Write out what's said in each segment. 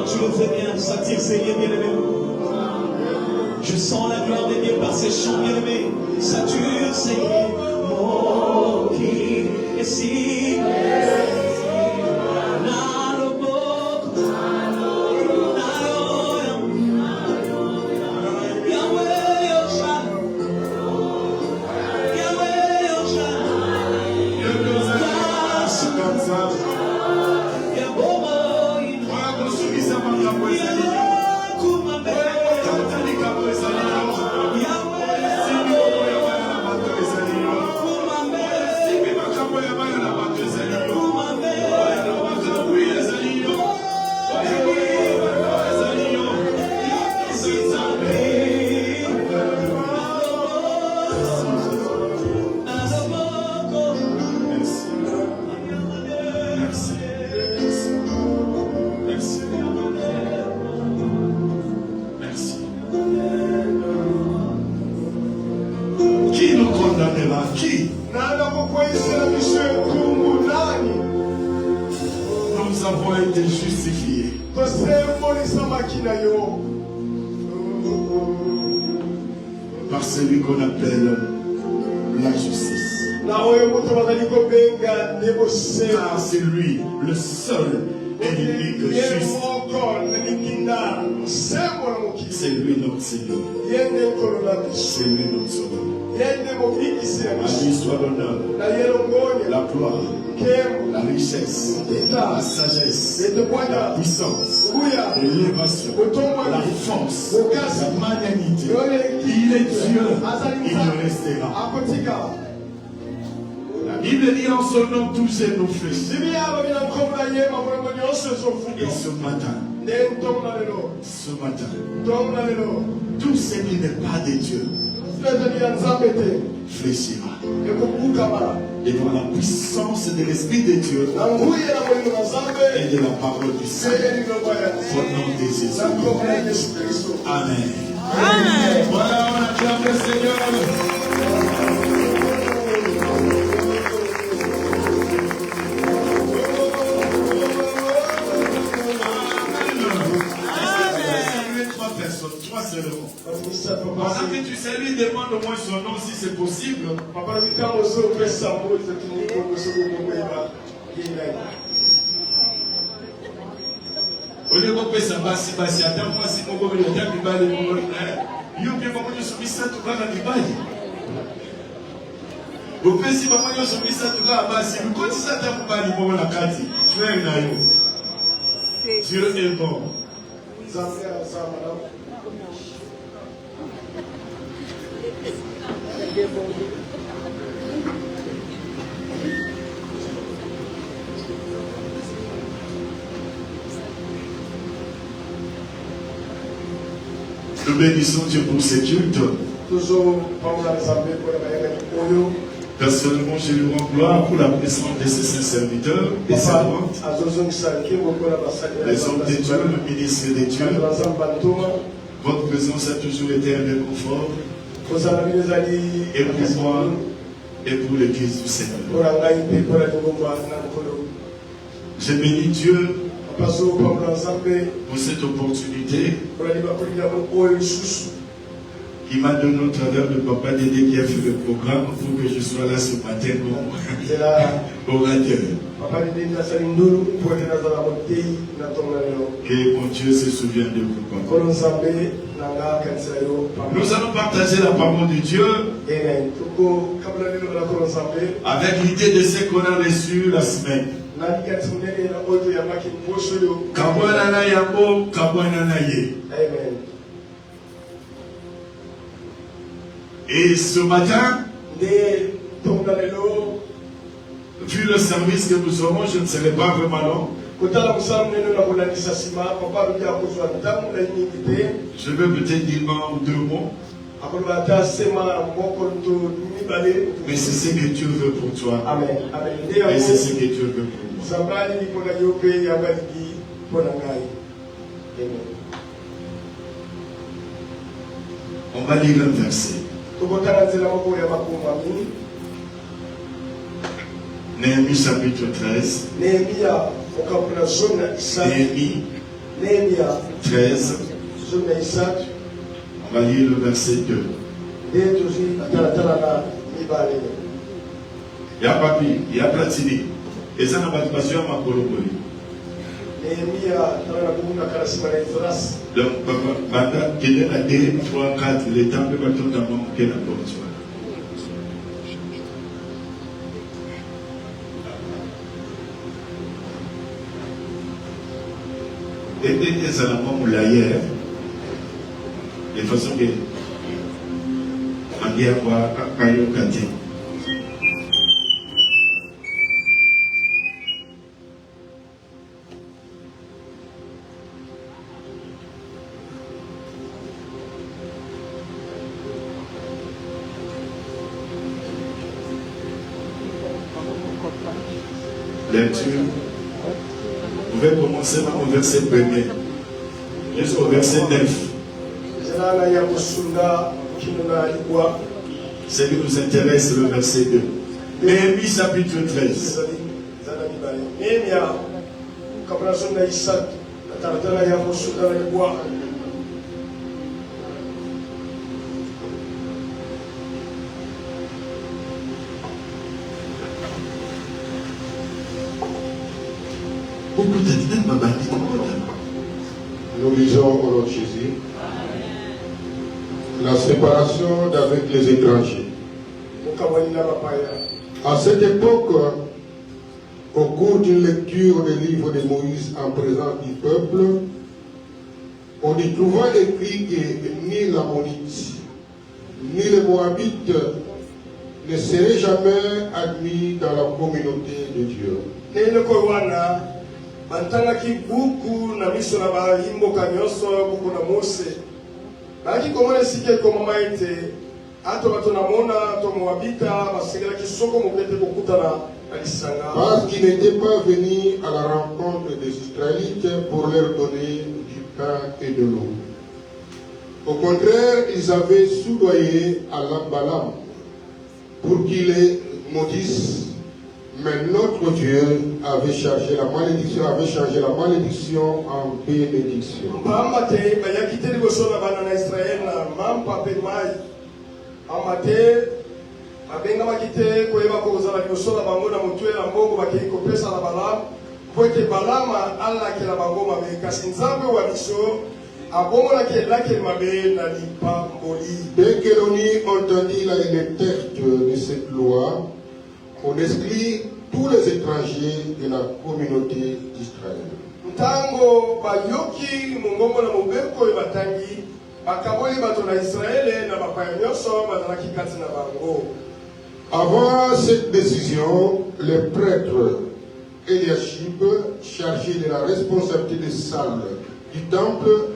Tu le fais bien, ça tire ses liens, bien-aimé. Je sens la gloire de Dieu par ces chants, bien-aimé. Ça tire ses liens. Oh, qui est si nous avons été justifiés par celui qu'on appelle la justice. Car c'est lui, le seul et l'unique juste. C'est lui notre Seigneur. C'est lui notre Sauveur. À lui soit l'honneur, la gloire, la richesse, la sagesse, la puissance, l'élévation, la force, la magnanimité. Il est Dieu, il le restera. La Bible dit en son nom tous ces nos fléchis. Et ce matin, tout ce qui n'est pas de Dieu fléchira. Et par la puissance de l'Esprit de Dieu et de la parole du Seigneur, au nom de Jésus. Amen. Amen. Voilà, on acclame le Seigneur. Trois seulement. Pendant que tu sais, lui demande au moins son nom si c'est possible. Au lieu de faire basi, attends-moi si mon gomme est bien bibali. Yo bien maman yo subisa tout cas na bibali. Au fait si maman yo subisa tout cas basi, le côté ça t'a bibali pour la carte. Frère na yo. Dieu est bon. Nous bénissons Dieu pour ces cultes. Personnellement, je lui rends gloire pour la présence de ses saints serviteurs et servantes, les hommes de Dieu, le ministre de Dieu. Votre présence a toujours été un réconfort et pour moi et pour l'Église du Seigneur. Je bénis Dieu pour cette opportunité qui m'a donné au travers de Papa Dédé qui a fait le programme pour que je sois là ce matin comme orateur. Que mon Dieu se souvienne de vous. Nous allons partager la parole de Dieu avec l'idée de ce qu'on a reçu la semaine. Et ce matin, vu le service que nous aurons, je ne serai pas vraiment long. Je vais peut-être dire un ou deux mots. Mais c'est ce que Dieu veut pour toi. Amen. Et c'est ce que Dieu veut pour moi. On va lire un verset. Néhémie chapitre 13. Néhémie 13. On va lire le verset 2. Il y a papier, il y a platini. Et ça n'a pas de passion à ma coloboli. Donc, papa, qu'il y a 2, 3, 4, les temps de bâton dans mon cœur à porte. Et ça n'a pas moulé hier. De façon que, on dit à quoi, quand il y a lecture. Vous pouvez commencer par le verset 1er jusqu'au verset 9. Ce qui nous intéresse, c'est le verset 2. Néhémie chapitre 13. Nous lisons au nom de Jésus la séparation d'avec les étrangers. À cette époque, au cours d'une lecture des livres de Moïse en présence du peuple, on y trouva écrit que ni l'Ammonite, ni les Moabites ne seraient jamais admis dans la communauté de Dieu. Bantangaki buku na miso na baimboka nyonso buku na Mose baki komona sike koma maite ato bato na mona to moabita basengela kisoko mokete kokutana alisanga parce qu'ils n'étaient pas venus à la rencontre des Israélites pour leur donner du pain et de l'eau. Au contraire, ils avaient soudoyé à Balaam pour qu'il les maudisse. Mais notre Dieu avait changé la malédiction en bénédiction. Dès que l'on y entendit les textes de cette loi, on exclut tous les étrangers de la communauté d'Israël. Avant cette décision, les prêtres Eliashib, chargés de la responsabilité des salles du temple,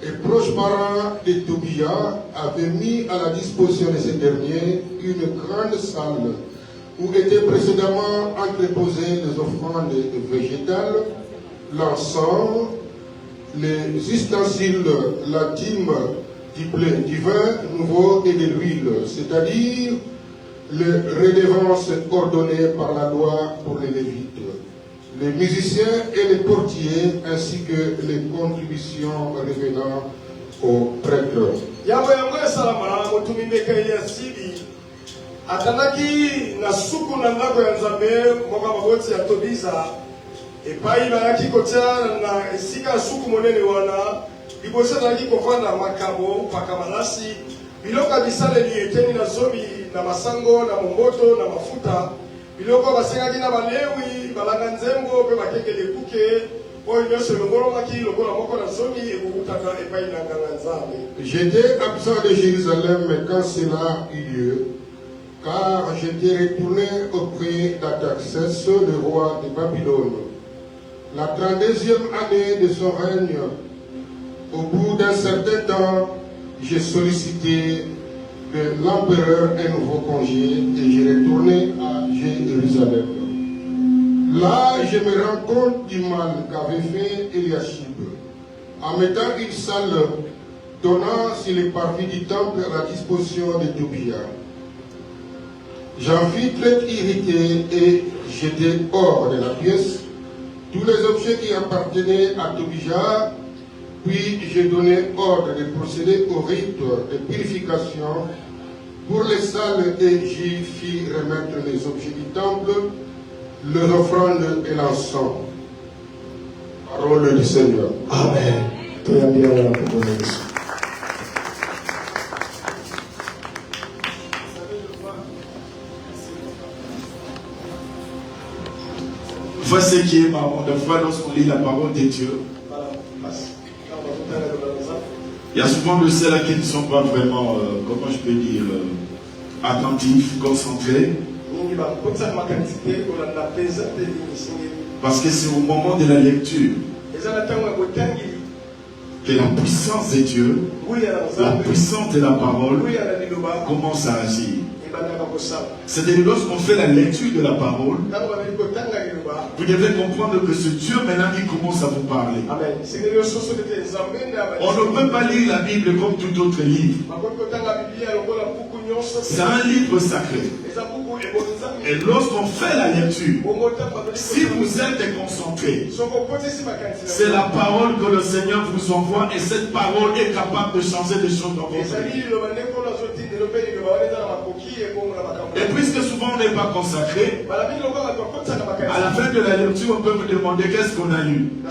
et proches parents de Tobia, avaient mis à la disposition de ces derniers une grande salle où étaient précédemment entreposées les offrandes végétales, l'encens, les ustensiles, la dîme, du vin nouveau et de l'huile, c'est-à-dire les redevances ordonnées par la loi pour les Lévites, les musiciens et les portiers, ainsi que les contributions revenant aux prêtres. Atanaki na suku na ndako ya Nzambe moka maboti ya Tobiza epai bayaki kotia na esika suku monene wana liboso naki kofanda makabo paka malasi biloko bisaleli eteni na zomi na masango na momboto na mafuta biloko basengaki na balewi balanga nzembo pe bakengele kuke J'étais absent de Jérusalem quand cela eut lieu, car j'étais retourné auprès d'Artaxerxès, le roi de Babylone. La 32e année de son règne, au bout d'un certain temps, j'ai sollicité de l'empereur un nouveau congé et j'ai retourné à Jérusalem. Là, je me rends compte du mal qu'avait fait Eliashib en mettant une salle donnant sur les parvis du temple à la disposition de Tobia. J'en fus très irrité et jeté hors de la pièce tous les objets qui appartenaient à Tobia, puis j'ai donné ordre de procéder au rite de purification pour les salles et j'y fis remettre les objets du temple, les offrandes et l'encens. Parole du Seigneur. Amen. Voici ce qui est marrant. Des fois, lorsqu'on lit la parole de Dieu, il y a souvent de ceux-là qui ne sont pas vraiment, comment je peux dire, attentifs, concentrés. Parce que c'est au moment de la lecture que la puissance de Dieu, la puissance de la parole commence à agir. C'est-à-dire lorsqu'on fait la lecture de la parole, vous devez comprendre que ce Dieu maintenant il commence à vous parler. On ne peut pas lire la Bible comme tout autre livre. C'est un livre sacré. Et lorsqu'on fait la lecture, si vous êtes concentré, c'est la parole que le Seigneur vous envoie et cette parole est capable de changer des choses dans votre vie. Et puisque souvent on n'est pas consacré, à la fin de la lecture, on peut vous demander qu'est-ce qu'on a lu. On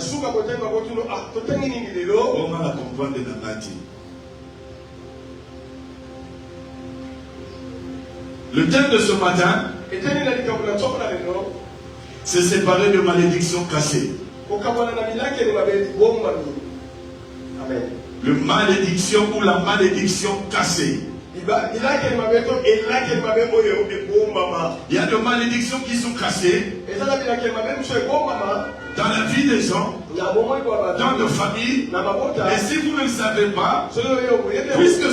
va la comprendre dans la vie. Le thème de ce matin, c'est séparé de malédictions cachées. Le malédiction ou la malédiction cachée. Il y a des malédictions qui sont cachées dans la vie des gens, dans nos familles. Et si vous ne le savez pas, puisque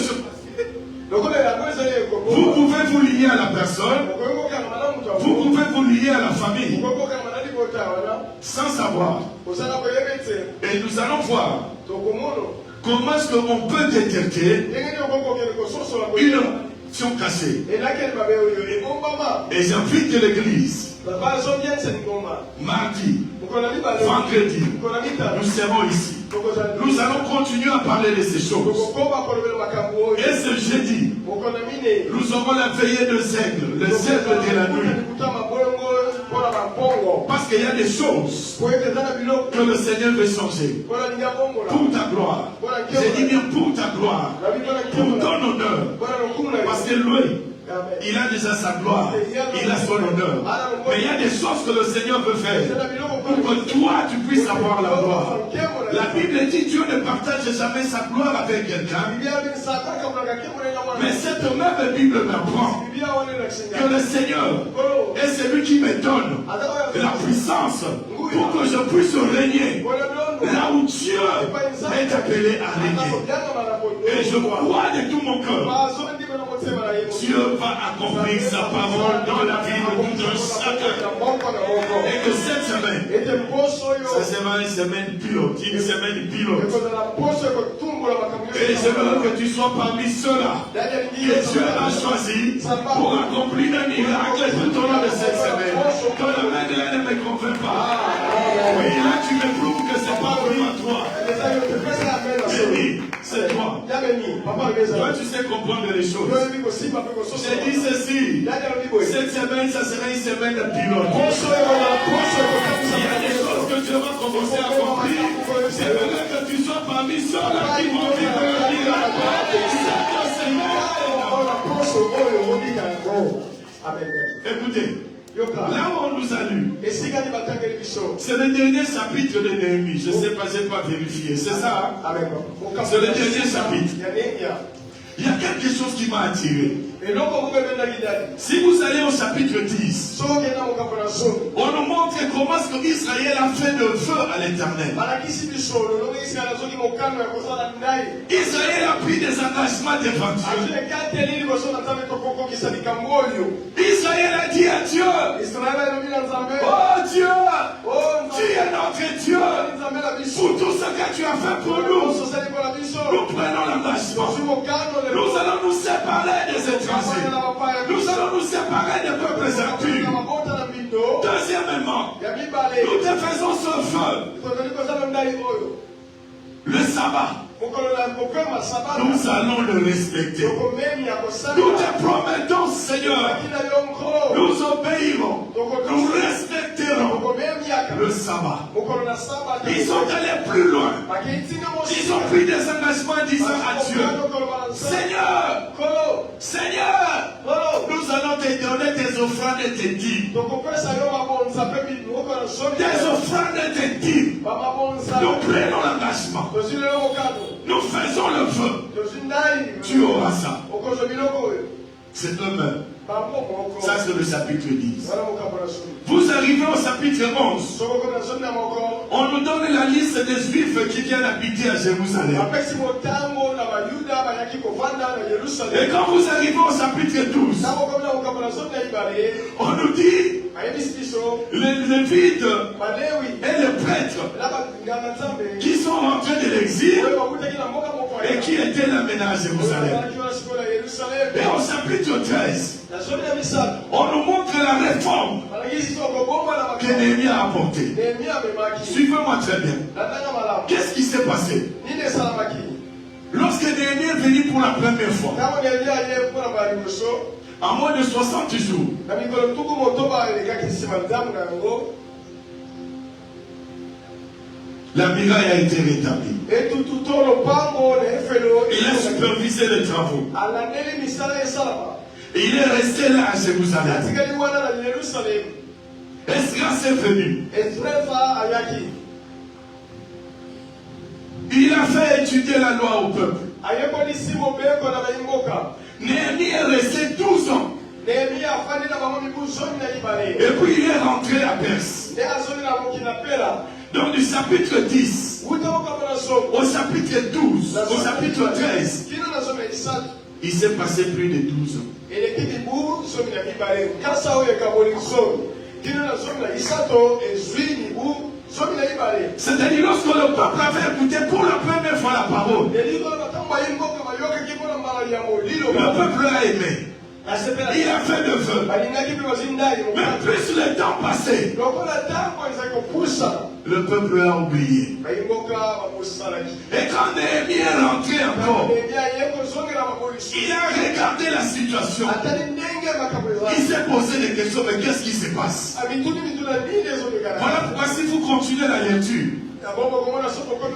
vous pouvez vous lier à la personne, vous pouvez vous lier à la famille, sans savoir. Et nous allons voir comment est-ce qu'on peut détecter une malédiction cachée. Et j'invite l'église, mardi, vendredi, nous serons ici. Nous allons continuer à parler de ces choses. Et ce jeudi, nous aurons la veillée de zègle, le zègle de la nuit. Parce qu'il y a des choses que le Seigneur veut changer. Pour ta gloire. J'ai dit bien pour ta gloire. Pour ton honneur. Parce que lui, il a déjà sa gloire, il a son honneur. Mais il y a des choses que le Seigneur veut faire pour que toi tu puisses avoir la gloire. La Bible dit Dieu ne partage jamais sa gloire avec quelqu'un. Mais cette même Bible m'apprend que le Seigneur est celui qui me donne la puissance pour que je puisse régner là où Dieu est appelé à régner. Et je crois de tout mon cœur, Dieu va accomplir sa parole dans la vie de tout un chacun. Et que cette semaine, ça sera une semaine pilote, une semaine pilote. Et je veux que tu sois parmi ceux-là que Dieu a choisi pour accomplir un miracle tout au long de cette semaine. Ton amen ne me convainc pas. Oui, là tu me prouves que c'est pas vraiment toi. C'est toi. Toi, tu sais comprendre les choses. J'ai dit ceci. Cette semaine, ça sera une semaine de pilote. Il y a des choses que tu vas commencer à comprendre. C'est vrai que tu sois parmi ceux-là qui vont vivre un miracle. C'est le Seigneur. Écoutez. Là où on nous a lu, c'est le dernier chapitre de Néhémie. Je ne sais pas, je n'ai pas vérifié. C'est ça? Hein? C'est le dernier chapitre. Il y a quelque chose qui m'a attiré. Si vous allez au chapitre 10, on nous montre comment est-ce que Israël a fait de feu à l'Éternel. Israël a pris des engagements d'évangile. Israël a dit à Dieu, oh Dieu, tu es notre Dieu. Pour tout ce que tu as fait pour nous, nous prenons l'engagement. Nous allons nous séparer des étrangers. Nous allons nous séparer des peuples impurs. Deuxièmement, nous te faisons ce feu. Le sabbat. Nous allons le respecter. Nous te promettons, Seigneur, nous obéirons, nous respecterons le sabbat. Ils sont allés plus loin. Ils ont pris des engagements disant à Dieu, Seigneur, nous allons te donner tes offrandes et tes dîmes. Des offrandes et tes dîmes. Nous prenons l'engagement. Nous faisons le feu. Tu auras ça. C'est eux-mêmes. Ça, c'est le chapitre 10. Vous arrivez au chapitre 11. On nous donne la liste des Juifs qui viennent habiter à Jérusalem. Et quand vous arrivez au chapitre 12, on nous dit les Lévites et les prêtres qui sont rentrés de l'exil et qui étaient l'amenés à Jérusalem. Et au chapitre 13, on nous montre la réforme que Néhémie a apportée. Suivez-moi très bien. Qu'est-ce qui s'est passé? Lorsque Néhémie est venu pour la première fois, en moins de 60 jours, la muraille a été rétablie. Il a supervisé les travaux. Et il est resté là à Jérusalem. Esdras est venu. Il a fait étudier la loi au peuple. Néhémie est resté 12 ans. Et puis il est rentré à Perse. Donc du chapitre 10 au chapitre 12, au chapitre 13, il s'est passé plus de 12 ans. C'est-à-dire lorsque le peuple avait écouté pour la première fois la parole, le peuple a aimé. Il a fait le feu. Mais plus le temps passait, le peuple a oublié. Et quand Néhémie est rentré encore, il a regardé la situation. Il s'est posé des questions, mais qu'est-ce qui se passe? Voilà pourquoi si vous continuez la lecture,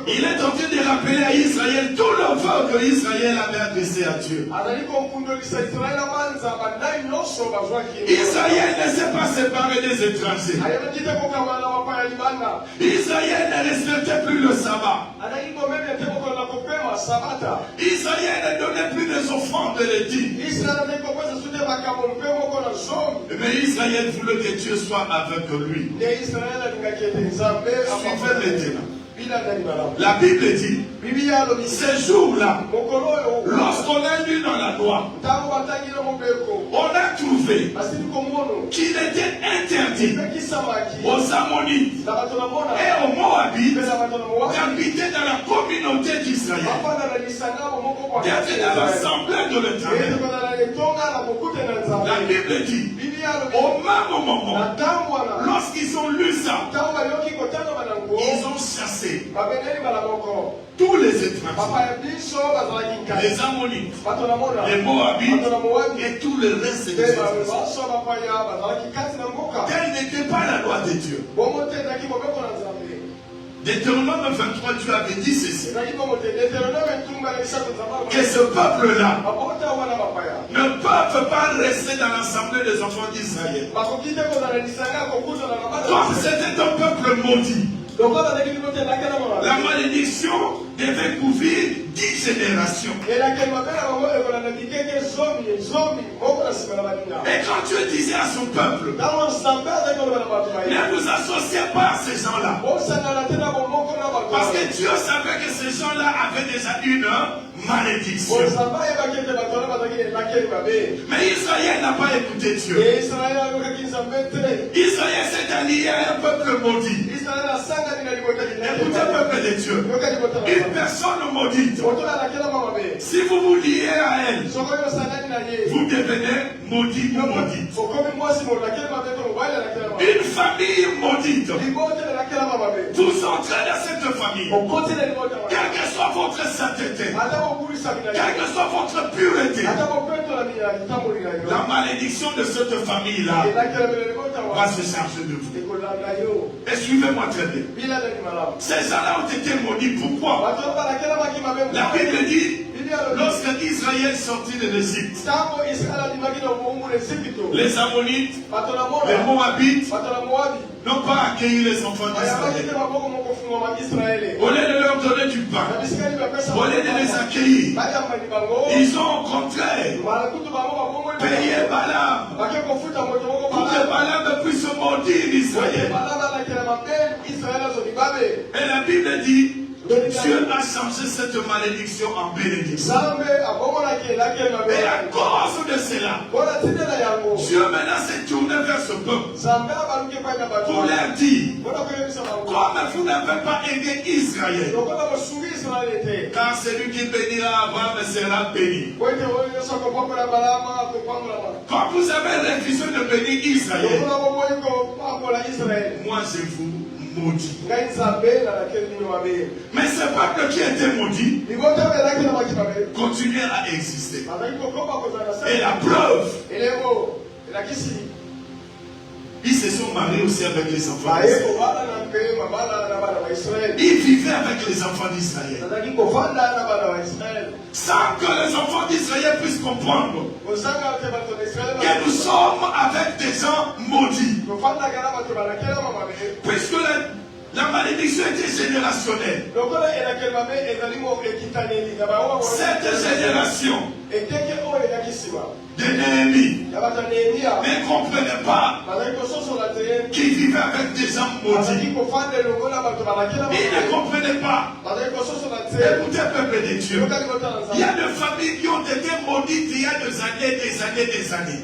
il est en train de rappeler à Israël tout le vœu que Israël avait adressé à Dieu. Israël ne s'est pas séparé des étrangers. Israël ne respectait plus le sabbat. Israël ne donnait plus des offrandes de l'édit. Mais Israël voulait que Dieu soit avec lui. Suivez maintenant. La Bible dit, ces jours-là, lorsqu'on a lu dans la loi, on a trouvé qu'il était interdit aux Ammonites et aux Moabites d'habiter dans la communauté d'Israël, d'être dans l'assemblée de l'Éternel. La Bible dit, au même moment, lorsqu'ils ont lu ça, ils ont chassé tous les étrangers, les Ammonites, les Moabites et tout le reste des étrangers. Quelle n'était pas la loi de Dieu. Deutéronome 23, Dieu avait dit ceci. Que ce peuple-là ne peut pas rester dans l'assemblée des enfants d'Israël. Comme c'était un peuple maudit, la malédiction devait couvrir 10 générations. Et quand Dieu disait à son peuple, ne vous associez pas à ces gens-là, parce que Dieu savait que ces gens-là avaient déjà une malédiction. Mais Israël n'a pas écouté Dieu. Israël s'est allié à un peuple maudit. Écoutez, peuple de Dieu, une personne maudite, si vous vous liez à elle, vous devenez maudit ou maudite. Une famille maudite, vous entrez dans cette famille, quelle que soit votre sainteté, quelle que soit votre pureté, la malédiction de cette famille-là va se charger de vous. Et suivez-moi très bien. Ces gens-là ont été maudits. Pourquoi? La Bible dit, lorsque Israël sortit de l'Égypte, les Ammonites, les Moabites n'ont pas accueilli les enfants d'Israël. Au lieu de leur donner du pain, au lieu de les accueillir, ils ont au contraire payé Balaam pour que Balaam puisse maudire Israël. Et la Bible dit, Dieu a changé cette malédiction en bénédiction. Et à cause de cela, Dieu maintenant s'est tourné vers ce peuple pour leur dire, comme vous n'avez pas aidé Israël, car celui qui bénira Abraham sera béni. Quand vous avez refusé de bénir Israël, moi je vous maudit. Mais ce peuple qui était maudit continuait à exister. Et la preuve, ils se sont mariés aussi avec les enfants d'Israël. Ils vivaient avec les enfants d'Israël. Sans que les enfants d'Israël puissent comprendre que nous sommes avec des gens maudits. Puisque la malédiction était générationnelle. Cette génération de Néhémie ne comprenait pas qu'ils vivaient avec des gens maudits. Ils ne comprenaient pas. Écoutez, peuple de Dieu, il y a des familles qui ont été maudites il y a des années, des années.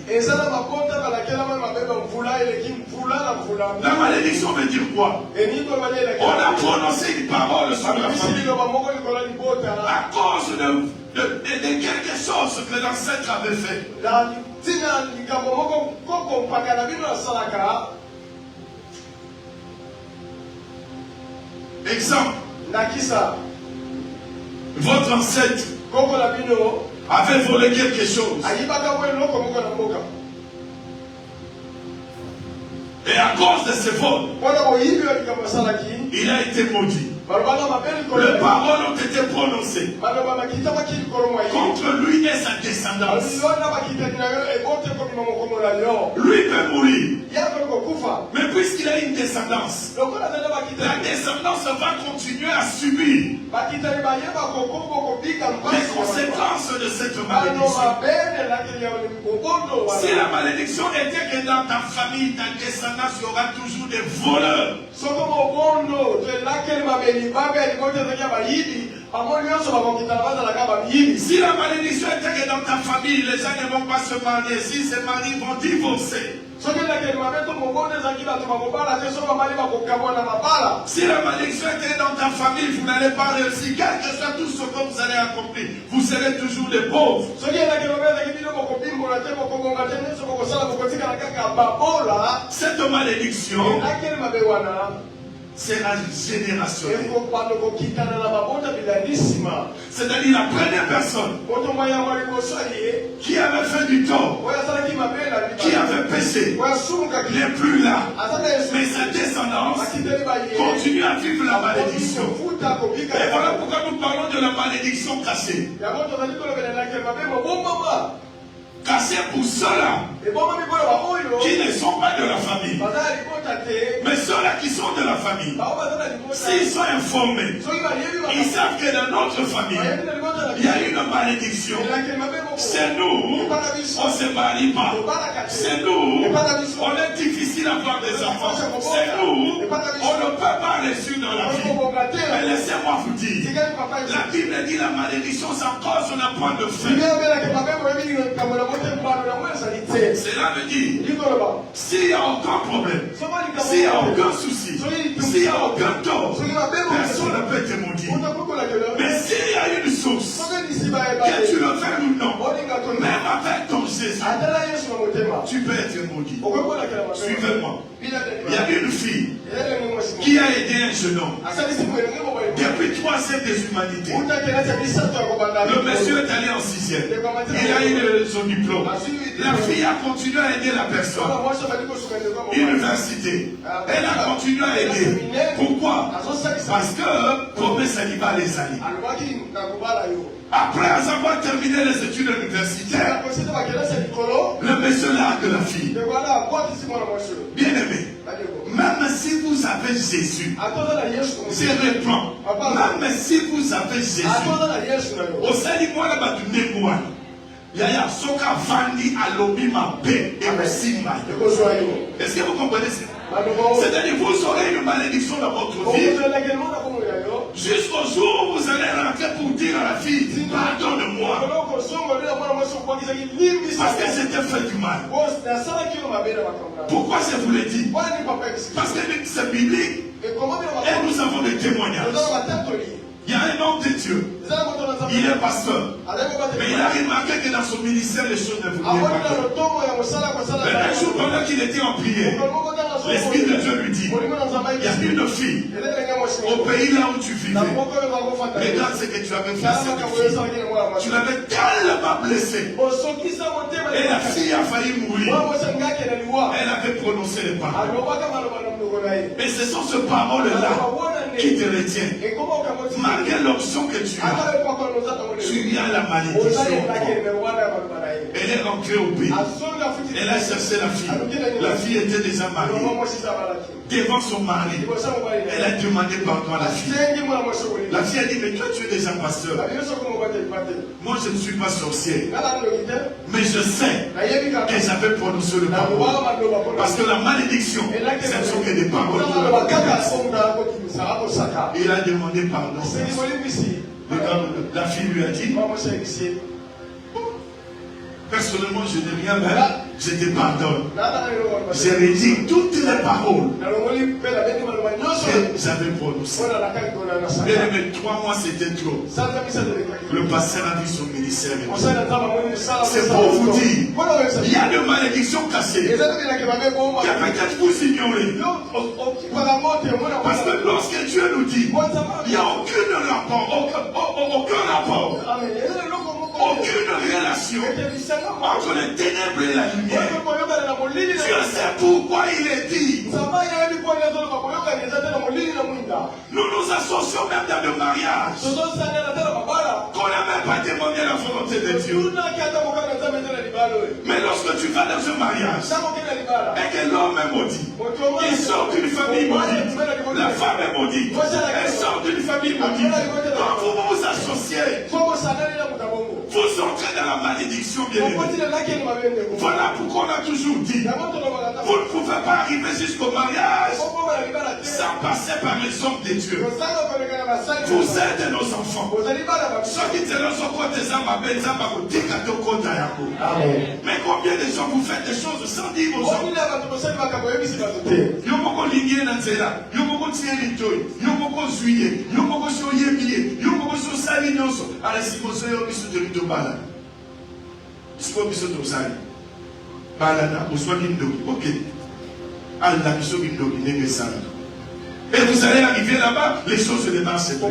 La malédiction veut dire quoi? On a prononcé une parole sur la famille à cause de quelque chose que l'ancêtre avait fait. Exemple, votre ancêtre avait volé quelque chose. Et à cause de ce vol, il a été maudit. Les paroles ont été prononcées contre lui et sa descendance. Lui peut mourir. Mais puisqu'il a une descendance, la descendance va continuer à subir les conséquences de cette malédiction. Si la malédiction était que dans ta famille, ta descendance, il y aura toujours des voleurs. Si la malédiction était que dans ta famille, les gens ne vont pas se marier. S'ils se marient, ils vont divorcer. Si la malédiction était dans ta famille, vous n'allez pas réussir. Quel que soit tout ce que vous allez accomplir, vous serez toujours des pauvres. Cette malédiction sera générationnelle. C'est-à-dire la première personne qui avait fait du tort, qui avait péché blessé n'est plus là. Mais sa descendance continue à vivre la malédiction. Et voilà pourquoi nous parlons de la malédiction cassée. Cassée pour ceux-là qui ne sont pas de la famille. Mais ceux-là qui sont de la famille, s'ils sont informés, ils savent que dans notre famille, il y a une malédiction. C'est nous, on ne se marie pas. C'est nous, on est difficile à avoir des enfants. C'est nous, on ne peut pas réussir dans la vie. Mais laissez-moi vous dire, la Bible dit la malédiction, ça cause un point de fin. Cela veut dire, s'il n'y a aucun problème, s'il n'y a aucun souci, s'il n'y a aucun tort, personne ne peut te maudire. Mais s'il y a une source, que tu le fais ou non, même avec ton Jésus, tu peux être maudit. Suivez-moi. Il y a une fille qui a aidé un jeune homme depuis 3 siècles des humanités. Le monsieur est allé en 6e. Il a eu son diplôme. La fille a continué à aider la personne. Université. Elle a continué à aider. Pourquoi? Parce que comme Saliba les alliés. Après avoir terminé les études universitaires, le monsieur largue la fille. Bien aimé, même si vous avez Jésus, je réponds, même si vous avez Jésus, au Salimoi la Batuné moi, Yaya Soka Vandi Alobi ma paix et aussi ma. Est-ce que vous comprenez ça? C'est-à-dire que vous aurez une malédiction dans votre vie jusqu'au jour où vous allez rentrer pour dire à la fille, pardonne-moi. Parce que c'était fait du mal. Pourquoi je vous l'ai dit? Parce que c'est biblique et nous avons des témoignages. Il y a un homme de Dieu. Il est pasteur. Mais il a remarqué que dans son ministère, les choses ne voulaient pas. Mais un jour, pendant qu'il était en prière, l'Esprit de Dieu lui dit, il y a une fille au pays là où tu vivais. Regarde ce que tu avais fait à cette fille. Tu l'avais tellement blessée. Et la fille a failli mourir. Elle avait prononcé les paroles. Et ce sont ces paroles-là qui te retiennent. Malgré l'option que tu as la malédiction. Elle est rentrée au pays. Elle a cherché la fille. La fille était déjà mariée. Devant son mari, elle a demandé pardon à la fille. La fille a dit, mais toi tu es déjà pasteur. Moi je ne suis pas sorcière. Mais je sais que j'avais prononcé le pardon. Parce que la malédiction, ce ne sont que des paroles. Il a demandé pardon. La fille lui a dit, personnellement, je n'ai rien fait, je te pardonne. J'ai redit toutes les paroles que j'avais prononcées. Mais 3 mois, c'était trop. Le pasteur a dit son ministère. C'est pour vous dire, il y a des malédictions cassées. Que peut-être vous ignorez. Parce que lorsque Dieu nous dit, il n'y a aucun rapport. Aucune relation entre les ténèbres et la lumière. Dieu sait pourquoi il est dit. Nous nous associons même dans le mariage. Qu'on n'a même pas demandé la volonté de Dieu. Mais lorsque tu vas dans un mariage et que l'homme est maudit, il sort d'une famille maudite, la femme est maudite, elle sort d'une famille maudite. Quand vous vous associez, vous entrez dans la malédiction, bien aimé. Voilà pourquoi on a toujours dit, vous ne pouvez pas arriver jusqu'au mariage sans passer par les hommes de Dieu. Vous êtes nos enfants. Ceux qui te laissent au côté de mais combien de gens vous faites des choses sans dire aux hommes? Yomoko lignée dans Zéla, Yomoko Thierry Toy, Yomoko Zuye, Yomoko Soyemie, Yomoko Salinoso, à la Simosoyo Bisotorito Bala. Siko Bisotosali. Balana, Oswagindo, ok. Allah Bisogindo, Negesala. Et vous allez arriver là-bas, les choses ne marchent pas.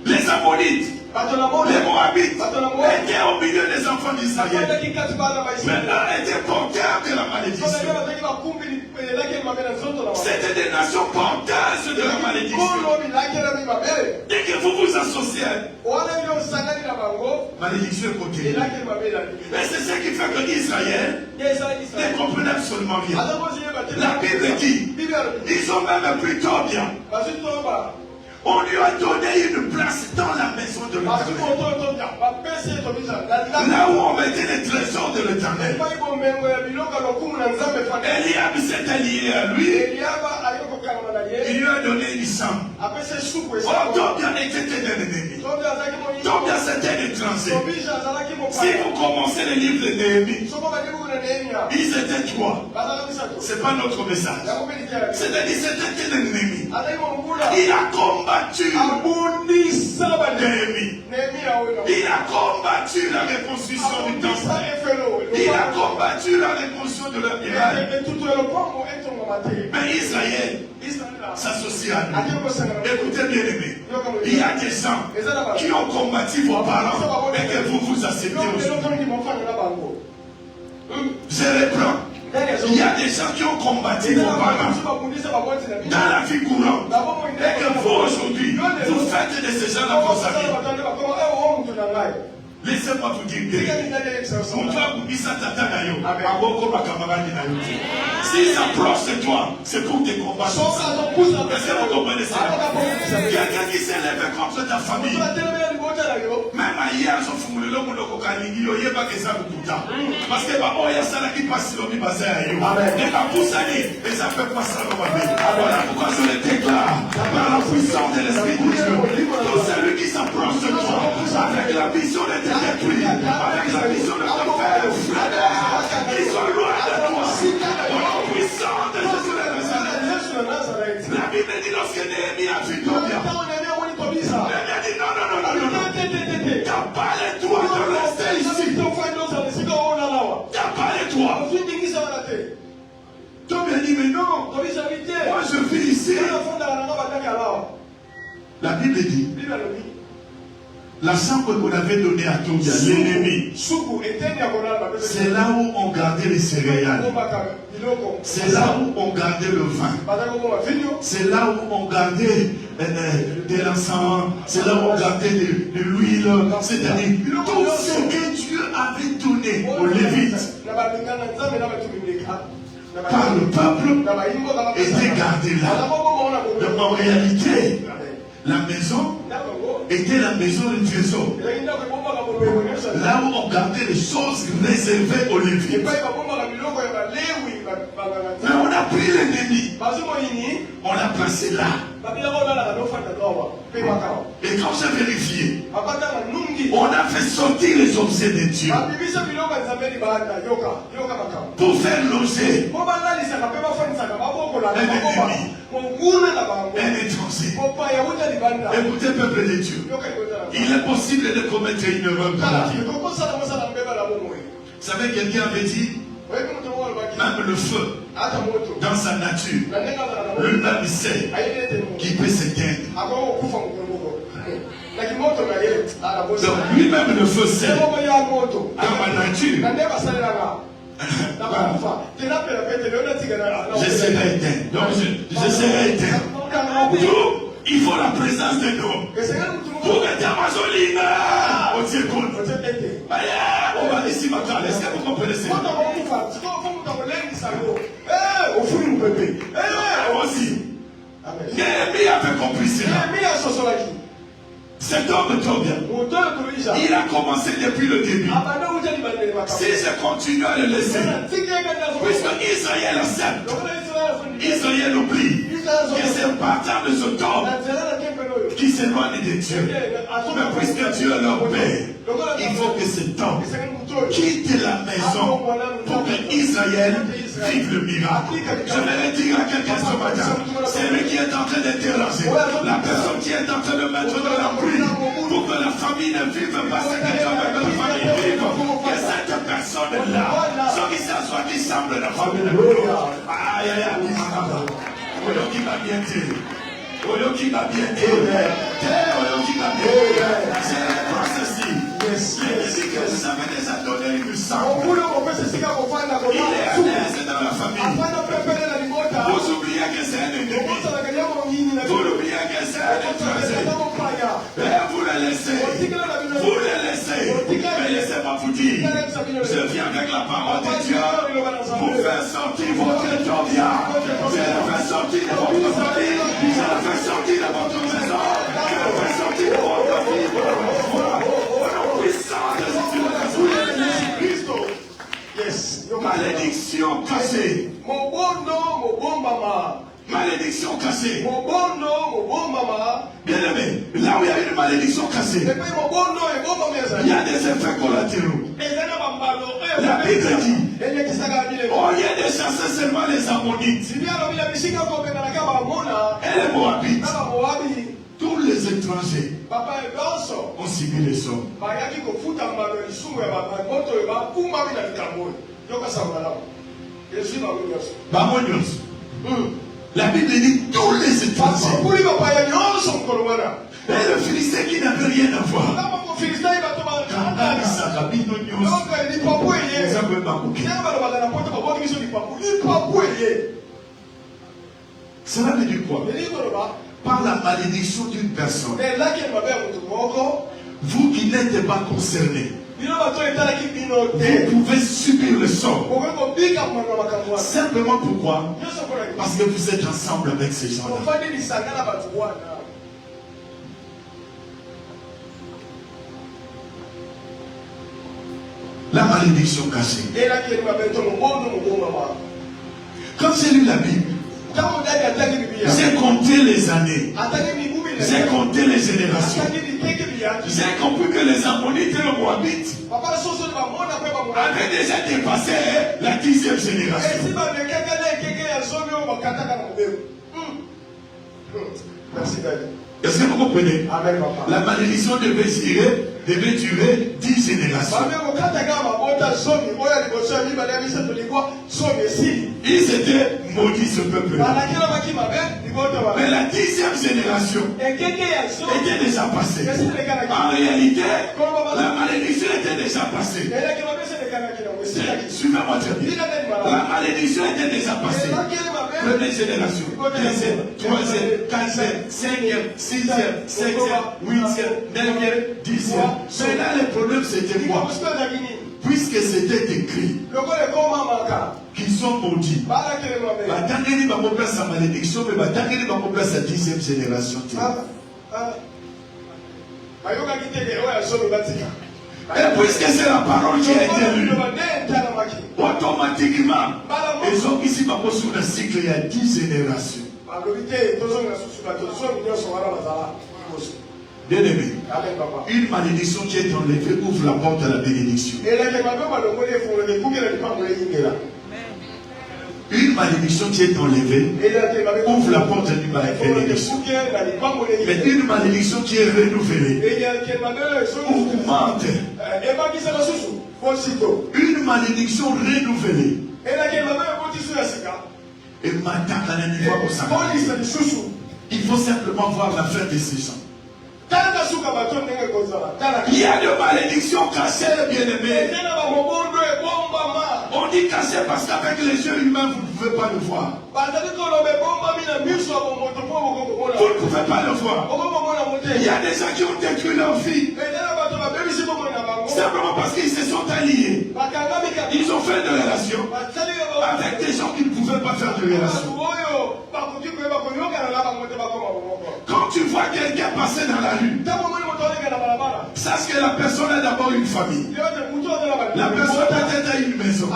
Les Ammonites. Les Moabites étaient au milieu des enfants d'Israël. Maintenant, étaient porteurs de la malédiction. C'était des nations porteuses de la malédiction. Dès que vous vous associez, malédiction est côté. Mais c'est ce qui fait que Israël ne comprenait absolument rien. La Bible dit, ils ont même plutôt bien. On lui a donné une place dans la maison de l'Éternel. Là où on mettait les trésors de l'Éternel. Eliab s'était lié à lui. Il lui a donné une sang. Oh, Tobia était un ennemi. Tobia c'était un étranger. Si vous commencez le livre de Néhémie, ils étaient trois. C'est pas notre message. C'est-à-dire c'était un ennemi. Il a combattu Néhémie. Il a combattu la reconstruction du temple. Il a combattu la reconstruction de la muraille. Mais Israël s'associe à nous. Écoutez bien aimé, il y a des gens qui ont combattu vos parents et que vous vous acceptez aujourd'hui. Je reprends. Il y a des gens qui ont combattu vos parents dans la vie courante et que vous aujourd'hui vous faites de ces gens-là vos amis. Laissez-moi vous dire que s'ils s'approchent de toi, c'est pour te combattre. Est-ce que vous comprenez ça? Quelqu'un qui s'élève contre ta famille, même hier, je suis venu parce que il y a ça qui passe sur le bassin. Et ça peut passer à voilà pourquoi je le déclare par la puissance de l'Esprit de Dieu. Tout celui qui s'approche de toi avec la vision de te détruire, avec la vision de te faire ils sont loin de toi. Pour la puissance de Jésus de Nazareth. La Bible dit lorsque Néhémie a vu Tobia, Néhémie a dit non. T'as pas le droit de rester ici. T'as pas le droit. Tobia dit mais non. Moi je vis ici. La Bible dit la chambre qu'on avait donnée à Tobia, l'ennemi, c'est là où on gardait les céréales. C'est là où on gardait le vin. C'est là où on gardait de l'encens. C'est là où on gardait de l'huile. C'est-à-dire tout ce que Dieu avait donné aux Lévites par le peuple était gardé là. Donc en réalité, la maison était la maison de trésor. Là où on gardait les choses réservées aux Lévites. Mais on a pris l'ennemi. On l'a placé là. Et quand j'ai vérifié, on a fait sortir les objets de Dieu pour faire loger un ennemi, un étranger. Écoutez, peuple de Dieu, il est possible de commettre une erreur dans la vie. Vous savez, quelqu'un avait dit, même le feu, dans sa nature, lui-même sait qu'il peut s'éteindre. Donc lui-même le feu sait, dans ma nature, je serai éteint. Donc je serai éteint. Donc, il faut la présence de nous. Pour que Diamazolina, on t'écoute. On va ici maintenant. Est-ce que vous comprenez ça? Aussi. Néhémie avait compris cela. Cet homme Tobia, il a commencé depuis le début. Si je continue à le laisser, puisque Israël accepte, Israël oublie que c'est partant de ce homme qui s'éloigne de Dieu. Mais puisque Dieu leur paie, il faut que cet homme quitte la maison pour que Israël vive le miracle. Je vais le dire à quelqu'un ce matin. C'est lui qui est en train de déranger. La personne qui est en train de mettre dans la pluie pour que la famille ne vive pas ce que Dieu veut que la famille vive. Que cette personne-là, ceux qui s'assoient, qui semblent la famille de Dieu. Aïe, aïe, aïe, qui va bien dire. Qui va bien dire. dit que vous avez déjà donné une sang. Il est à l'aise dans la famille. Vous oubliez que c'est un ennemi. Vous oubliez que c'est un étranger. Et vous le laissez. Vous le laissez. Mais laissez-moi vous dire, je viens avec la parole de Dieu pour faire sortir votre bien. Je le fais sortir de votre famille. Je le fais sortir de votre maison. Je le fais sortir de votre vie. Yes. Malédiction cassée. Malédiction cassée. Bien aimé, là où il y a une malédiction cassée, il y a des effets collatéraux. La Bible dit, au lieu de chasser seulement les Ammonites et les Moabites, tous les étrangers ont subi les sommes. La Bible dit tous les étrangers. Et le Philistin qui n'avait rien à voir. Cela veut dire quoi? Par la malédiction d'une personne, vous qui n'êtes pas concernés, vous pouvez subir le sort. Simplement pourquoi? Parce que vous êtes ensemble avec ces gens-là. La malédiction cachée. Quand j'ai lu la Bible, j'ai compté les années, j'ai compté les générations. J'ai compris que les Ammonites et les Moabites avaient déjà dépassé la 10e génération. Merci David. Est-ce que vous comprenez? Amen, papa. La malédiction devait durer 10 générations. Ils étaient maudits, ce peuple. Mais la 10e génération était déjà passée. En réalité, la malédiction était déjà passée. Suivez-moi très bien. La malédiction était déjà passée. Première génération, deuxième, troisième, quatrième, cinquième, sixième, septième, huitième, neuvième, 10e. Mais là, le problème c'était quoi? Puisque c'était écrit qu'ils sont maudits. Batangeli va place sa malédiction, mais Batangeli va place sa 10e génération. Et puisque c'est la parole qui a été lue, automatiquement, ils ont ici sur le cycle, il y a 10 générations. Bien aimé, une malédiction qui est enlevée ouvre la porte à la bénédiction. Une malédiction qui est enlevée ouvre la porte à une bénédiction. Mais une malédiction qui est renouvelée augmente. Une malédiction renouvelée. Et il faut simplement voir la fin de ces gens. Il y a de malédictions cachées, bien-aimés. On dit caché parce qu'avec les yeux humains, vous ne pouvez pas le voir. Vous ne pouvez pas le voir. Il y a des gens qui ont détruit leur vie. Simplement parce qu'ils se sont alliés. Ils ont fait des relations avec des gens qui ne pouvaient pas faire de relations. Quand tu vois quelqu'un passer dans la rue, sache que la personne a d'abord une famille. La personne peut-être a une maison.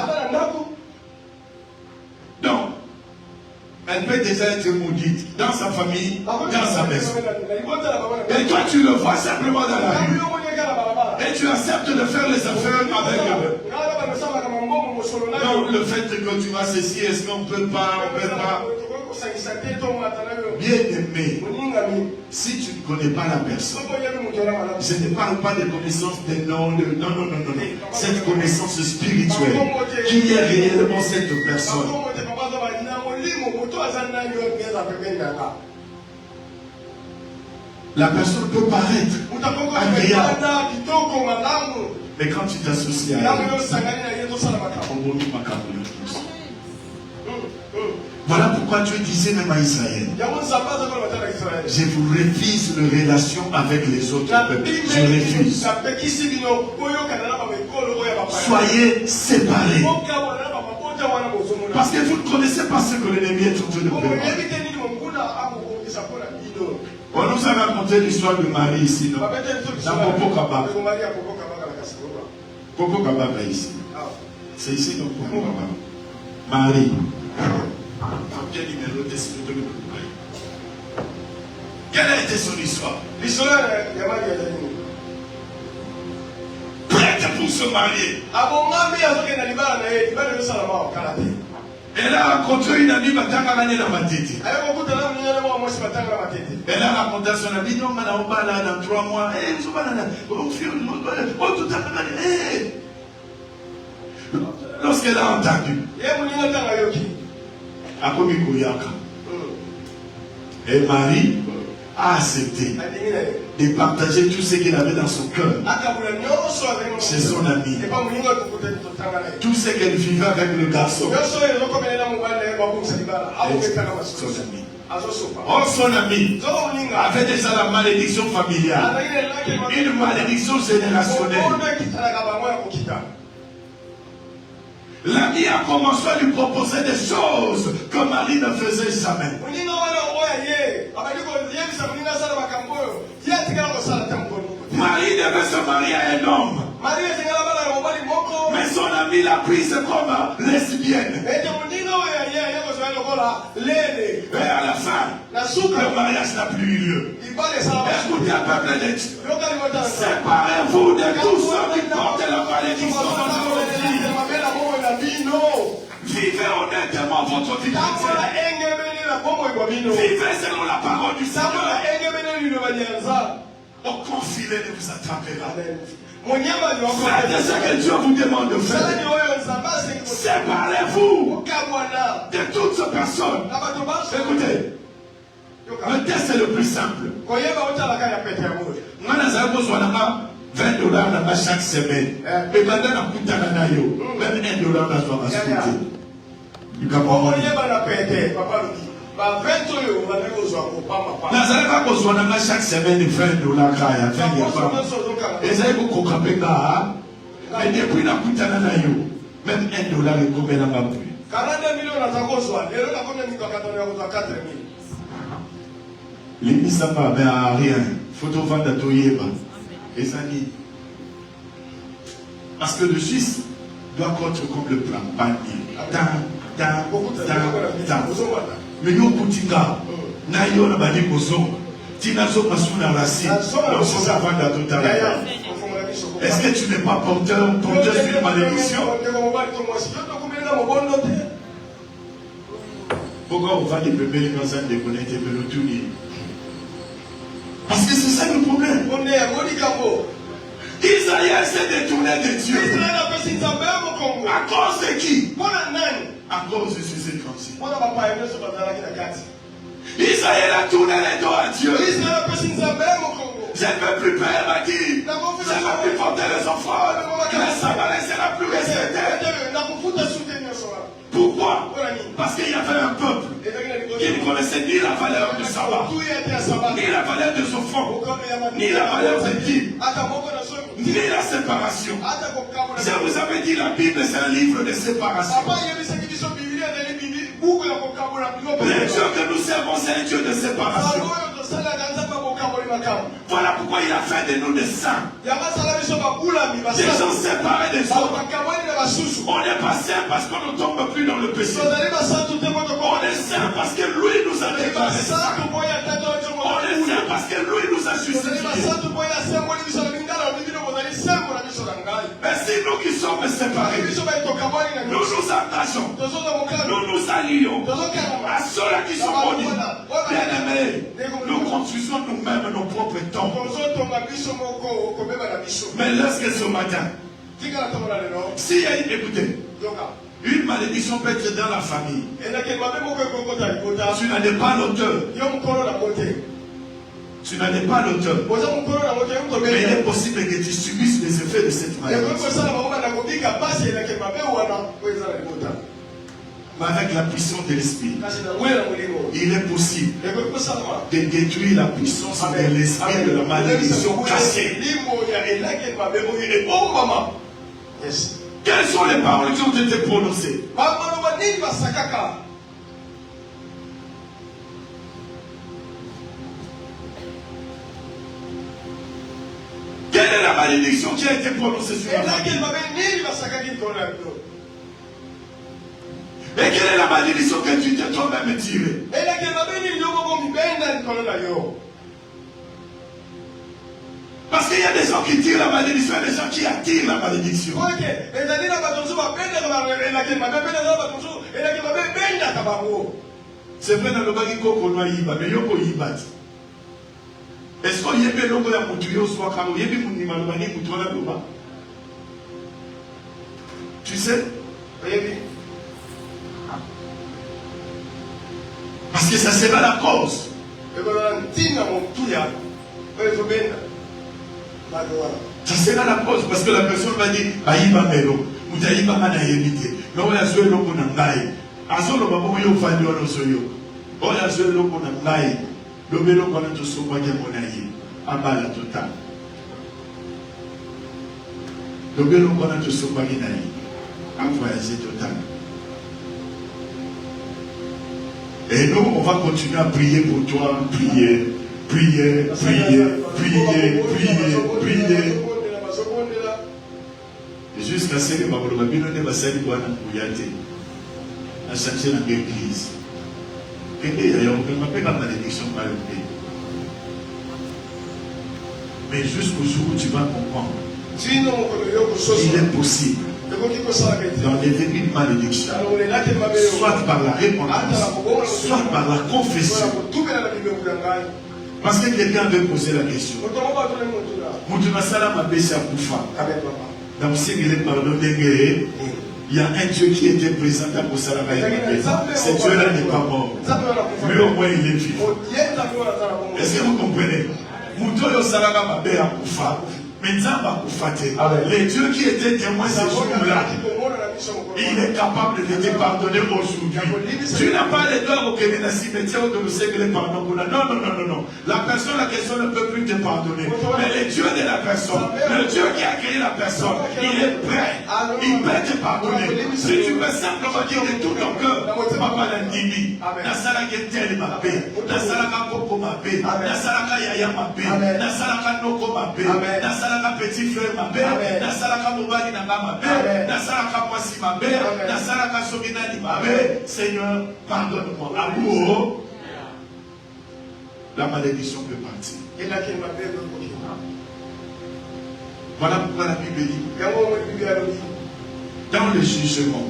Donc, elle peut déjà être maudite dans sa famille, dans sa maison. Et toi, tu le vois simplement dans la rue. Et tu acceptes de faire les affaires avec eux. Non, le fait que tu vas ceci, est-ce qu'on peut pas, on peut pas. Bien aimé, si tu ne connais pas la personne, je ne parle pas de connaissance des noms, non. Cette connaissance spirituelle, qui est réellement cette personne. La personne peut paraître agréable. Mais quand tu t'associes à elle, voilà pourquoi Dieu disait même à Israël, je vous refuse une relation avec les autres peuples. Je refuse. Soyez séparés. Parce que vous ne connaissez pas ce que l'ennemi est en train de préparer. On nous a raconté l'histoire de Marie ici, non? Dans Popo Kabaka. Popo Kabaka ici. C'est ici, donc Popo Kabaka. Marie. Quel numéro de quelle a été son histoire? Prête pour se marier. Elle a rencontré une amie Batanga dans ma tête. Elle a raconté à son ami, non, madame, dans 3 mois. Lorsqu'elle a entendu, et Marie a accepté de partager tout ce qu'il avait dans son cœur. C'est son ami. Tout ce qu'elle vivait avec le garçon. Son ami avait déjà la malédiction familiale. Une malédiction générationnelle. L'ami a commencé à lui proposer des choses que Marie ne faisait jamais. Marie devait se marier à un homme. Mais son ami l'a prise comme lesbienne. Et à la fin, le mariage n'a plus eu lieu. Écoutez, peuple de Dieu, séparez-vous de tous ceux qui portent la malédiction dans notre vie. Vivez honnêtement votre vie chrétienne. Vivez selon la parole du Seigneur. Aucun filet ne vous attrapera. Faites ce que Dieu vous demande de faire. Séparez-vous de toutes ces personnes. Écoutez, le test est le plus simple. Moi, j'ai besoin de $20 chaque semaine. Mais maintenant, même $1 doit ajouter. Nazalaka kozwana chaque semaine $20 kaya et ça vous kokapeka mais depuis la kutana na yo même $1 ekobela ngapu 42 millions natakozwa lelo nakomya mikakatano ya kozwa 4000 limisamba mais à rien photo vanda toyeba et ça dit parce que le Suisse doit être comme le plan panier mais yo kutinga na yo na bali bozo tina zo masuna rasi on s'en va dans tout à l'heure. Est-ce que tu n'es pas porteur d'une malédiction? Pourquoi on va les bébés les personnes déconnectées mais le tout lié? Parce que c'est ça le problème. Israël s'est détourné de Dieu. À cause de qui? À cause de ces étrangers. Israël a tourné les dos à Dieu. Je ne veux plus payer ma qui. Je ne veux plus porter les enfants. Le sabbat ne sera plus respecté. Pourquoi? Parce qu'il y avait un peuple qui ne connaissait ni la valeur du sabbat, ni la valeur des offrandes, ni la valeur des dîmes, ni la séparation. Je vous avais dit, la Bible c'est un livre de séparation. Le Dieu que nous servons, c'est un Dieu de séparation. Voilà pourquoi il a fait de nous des saints. Des gens séparés des autres. On n'est pas saints parce qu'on ne tombe plus dans le péché. On est saints parce que lui nous a déclarés saints. On est saints parce que lui nous a justifiés. Mais si nous qui sommes séparés, nous nous engageons, nous nous allions à ceux-là qui sont maudits. Bien-aimés, nous construisons nous-mêmes nos propres temples. Mais lorsque ce matin, si écoutez, une malédiction peut être dans la famille, tu n'en es pas l'auteur. Tu n'en es pas l'auteur. Mais il est possible que tu subisses les effets de cette malédiction. Mais avec la puissance de l'esprit, il est possible de détruire la puissance de l'esprit de la malédiction cachée. Quelles sont les paroles qui ont été prononcées? Quelle est la malédiction qui a été prononcée sur la famille? Et quelle est la malédiction que tu t'es toi-même tirée? Parce qu'il y a des gens qui tirent la malédiction et des gens qui attirent la malédiction. C'est vrai dans le bagi qu'on a yiba, mais yoko yibat. Est-ce qu'on y est long la moutuyo soit kamo yebi mounima le bagi moutuana loba? Tu sais? Parce que ça sera la cause. Ça sera la cause parce que la personne va dire Aïba Melo, ou Taïba Mana évité. Mais on a joué l'eau pour Nangaï. Azolo Babo yo Fadi on Soyo. On a joué l'eau pour Nangaï. Le vélo qu'on a tout sauvé à Monaï. À Bala Total. Le vélo qu'on a tout sauvé à Monaï. À voyager total. Et nous, on va continuer à prier pour toi, prier, prier, prier, prier, prier, prier. Jusqu'à ce que ma Bible ne va s'être bonne à changer dans l'église. Et d'ailleurs, on ne m'appelle pas malédiction par le pays. Mais jusqu'au jour où tu vas comprendre, il est possible d'enlever une malédiction, soit par la repentance, soit par la confession. Parce que quelqu'un veut poser la question. Il y a un Dieu qui était présent dans Salama. Ce Dieu-là n'est pas mort. Mais au moins il est vivant. Est-ce que vous comprenez? Les dieux qui étaient témoins ces jours-là, il est capable de te pardonner aujourd'hui. Tu n'as pas les doigts au Kéménassi, mais tu as de pardon. Non, non, non, non, non. La personne, la question ne peut plus te pardonner. Mais le Dieu de la personne, le Dieu qui a créé la personne, il est prêt. Il peut te pardonner. Si tu peux simplement dire de tout ton cœur, Papa Landimi, Nasalaka Tel Mabé, Nasalaka Popo Mabé, Nasalaka Yaya Mabé, Nasalaka Noko Mabé, Nasalaka Petit Frère Mabé, Nasalaka Mobali Nanga Mabé, Nasalaka Mwasi Mabé, Nasalaka Sobinani Mabé. Seigneur, pardonne-moi. Amour, la malédiction peut partir. Voilà pourquoi la Bible dit dans le jugement,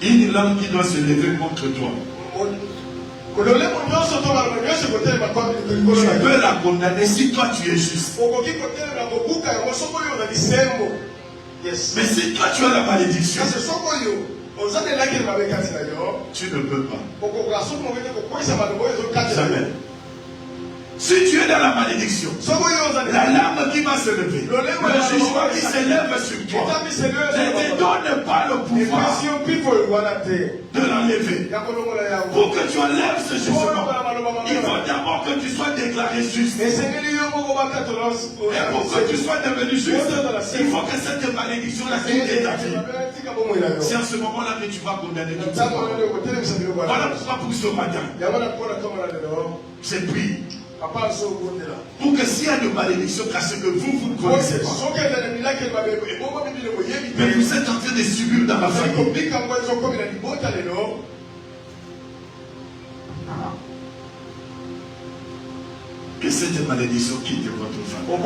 une langue qui doit se lever contre toi, tu peux la condamner si toi tu es juste. Mais si toi tu as la malédiction, tu ne peux pas. Jamais. Si tu es dans la malédiction, la larme qui va se lever, le jugement qui s'élève sur toi, ne te donne pas le pouvoir de l'enlever. Pour que tu enlèves ce jugement, il faut d'abord que tu sois déclaré juste. Et pour que tu sois devenu juste, il faut que cette malédiction-là quitte ta vie. C'est en ce moment-là que tu vas condamner tout le monde. Voilà pourquoi pour ce matin, c'est pris. Pour que s'il y a de malédiction, parce que vous ne connaissez pas, mais vous êtes en train de subir dans la famille, que cette malédiction quitte votre famille.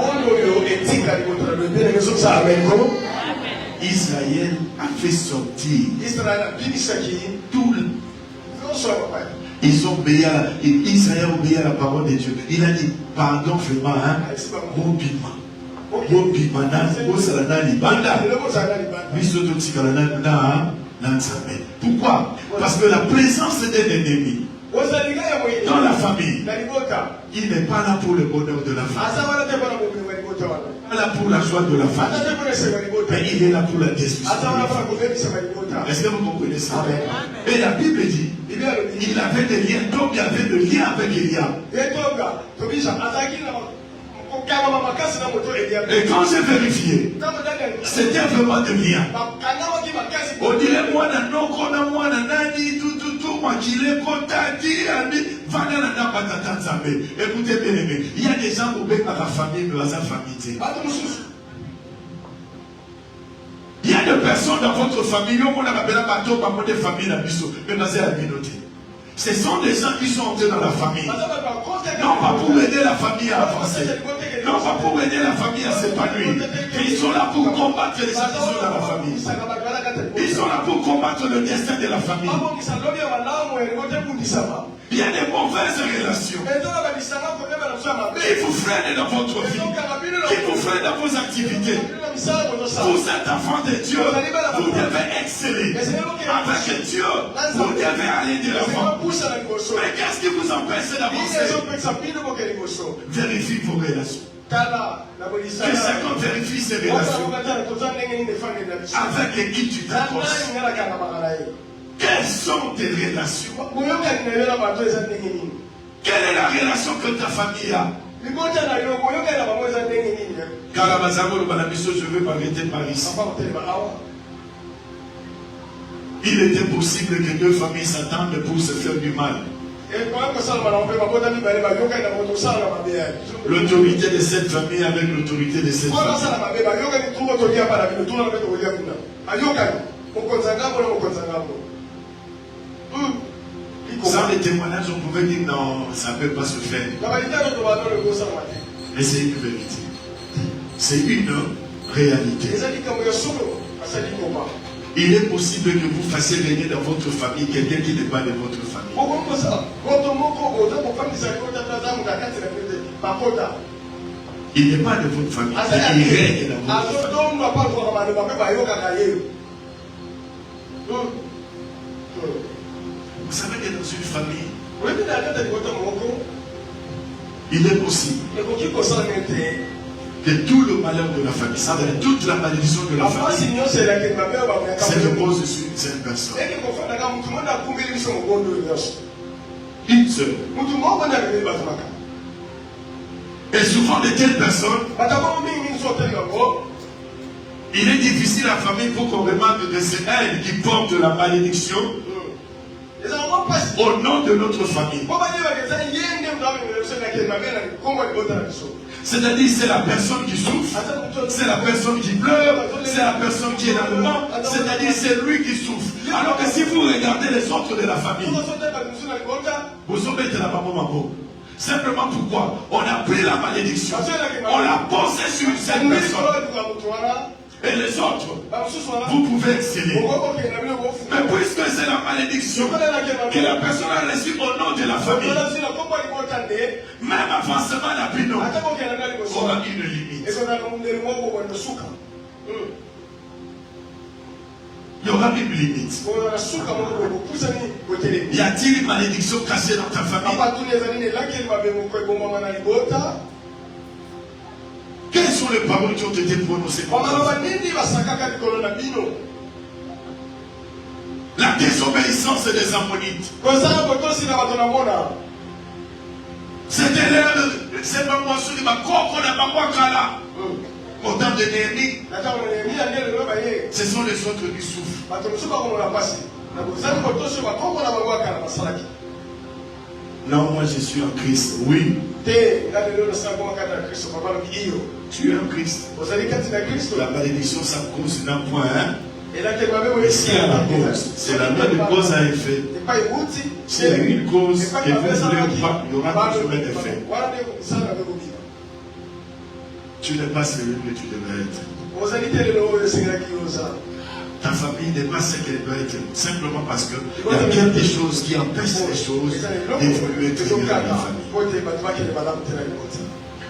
Israël a fait sortir tout le... Ils ont obéi à Israël obéi à la parole de Dieu. Il a dit pardon vraiment, hein? Pourquoi? Parce que la présence d'un ennemi Dans la famille, il n'est pas là pour le bonheur de la famille. Pas là pour la joie de la famille. Mais il est là pour la destruction de la famille. Est-ce que vous comprenez ça? Et la Bible dit, il avait des liens, donc il y avait des liens avec Eliab. Et quand j'ai vérifié, c'était vraiment des liens. On dirait moi, moi, écoutez bien aimé, il y a des gens qui ont par la famille, mais dans la famille. Il y a des personnes dans votre famille, on a appelé bateau par des familles la biso, mais dans la communauté. Ce sont des gens qui sont entrés dans la famille. Non pas pour aider la famille à avancer. Non pas pour aider la famille à s'épanouir. Ils sont là pour combattre les situations dans la famille. Ils sont là pour combattre le destin de la famille. Il y a des mauvaises relations qui vous freinent dans votre vie, qui vous freinent dans vos activités. Vous êtes enfant de Dieu, vous devez exceller. Avec Dieu, vous devez aller de l'avant. Mais qu'est-ce qui vous empêche d'avancer? Vérifiez vos relations. Que chacun vérifie ses relations. Avec qui tu t'accroches. Quelles sont tes relations? Quelle est la relation que ta famille a? Je veux m'arrêter par ici. Il était possible que deux familles s'attendent pour se faire du mal. L'autorité de cette famille avec l'autorité de cette famille. Sans les témoignages, on pouvait dire non, ça ne peut pas se faire. Mais c'est une vérité. C'est une réalité. Il est possible que vous fassiez venir dans votre famille quelqu'un qui n'est pas de votre famille. Il n'est pas de votre famille. Il règne dans votre famille. Vous savez que dans une famille, il est possible que tout le malheur de la famille, ça veut dire toute la malédiction de la famille, se repose sur une seule personne. Une seule. Et souvent de telles personnes, il est difficile à la famille pour qu'on remarque que c'est elle qui porte la malédiction au nom de notre famille. C'est-à-dire c'est la personne qui souffre, c'est la personne qui pleure, c'est la personne qui est dans le mal, c'est-à-dire c'est lui qui souffre. Alors que si vous regardez les autres de la famille, vous êtes la maman. Simplement pourquoi? On a pris la malédiction, on l'a posée sur cette personne. Et les autres, vous pouvez exceller. Mais puisque c'est la malédiction que la personne a reçue au nom de la famille, même avancement d'Abino aura une limite. Il y aura une limite. Y a-t-il une malédiction cachée dans ta famille? Quelles sont les paroles qui ont été prononcées par la désobéissance des Ammonites? C'était l'heure de ces moments sur les Makoko, la Makwakala. Au temps de Néhémie, ce sont les autres qui souffrent. Non, moi je suis en Christ. Oui. Tu es en Christ. La malédiction, ça cause d'un point. Et si à la cause, c'est la loi de cause à effet. C'est une cause que vous voulez ou pas, il y aura toujours un effet. Tu n'es pas celui que tu devrais être. Ta famille n'est pas ce qu'elle doit être. Simplement parce qu'il y a quelque chose qui empêche les choses d'évoluer très bien dans la famille.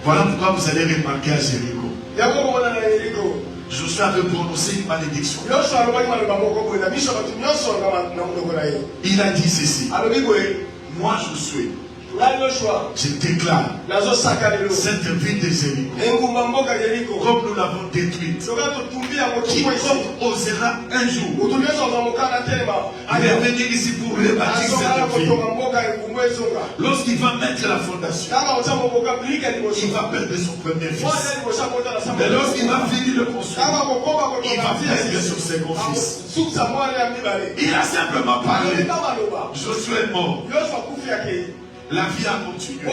Voilà pourquoi vous allez remarquer à Jéricho. Josué avait prononcé une malédiction. Il a dit ceci. Moi je suis. Je déclare cette ville de Jéricho, comme nous l'avons détruite, quiconque osera un jour revenir ici pour rebâtir cette ville, lorsqu'il va mettre la fondation, il va perdre son premier fils. Mais lorsqu'il va finir de construire, il va perdre son second fils. Il a simplement parlé. Josué est mort. La vie a continué.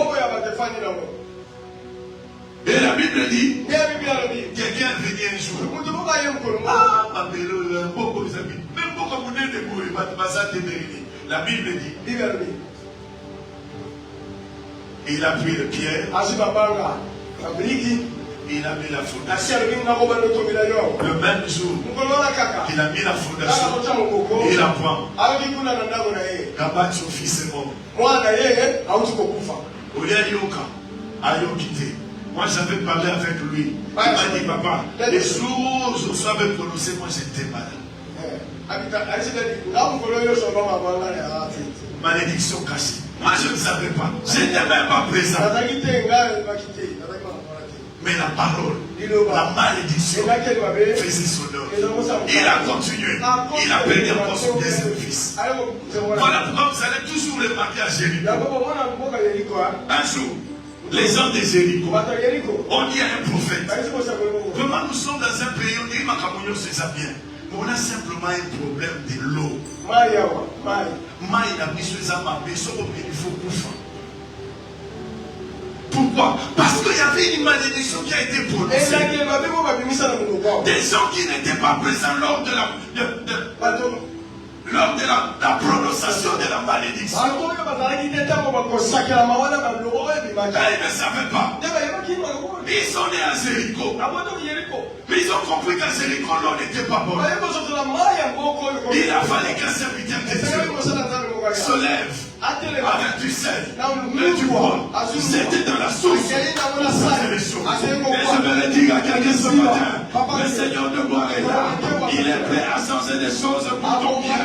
Et la Bible dit, quelqu'un venait un jour. La Bible dit, il a pris le pierre, il a mis la fondation. Le même jour qu'il a mis la fondation, il apprend qu'Abba son fils est mort. Moi j'avais parlé avec lui. Il m'a dit, papa, les jours où je savais prononcer, moi j'étais malade. Malédiction cachée. Moi je ne savais pas. Je n'étais même pas présent. Mais la parole, la malédiction faisait son œuvre. Il a continué. Il a perdu encore son deuxième fils. Voilà pourquoi vous allez toujours remarquer à Jéricho. Un jour, les gens de Jéricho ont dit à un prophète, vraiment nous sommes dans un pays où c'est ça bien. On a simplement un problème de l'eau. Pourquoi? Parce qu'il y avait une malédiction qui a été prononcée. Des gens qui n'étaient pas présents lors de la prononciation de la malédiction. Ils ne savaient pas. Ils sont nés à Jéricho. Mais ils ont compris qu'à Jéricho, l'eau n'était pas bonne. Il a fallu qu'un serviteur de Dieu se lève avec du sel et du bois. C'était dans la source. Et je vais le dire à quelqu'un ce matin. Le Seigneur de gloire est là. Il est prêt à changer des choses pour ton bien.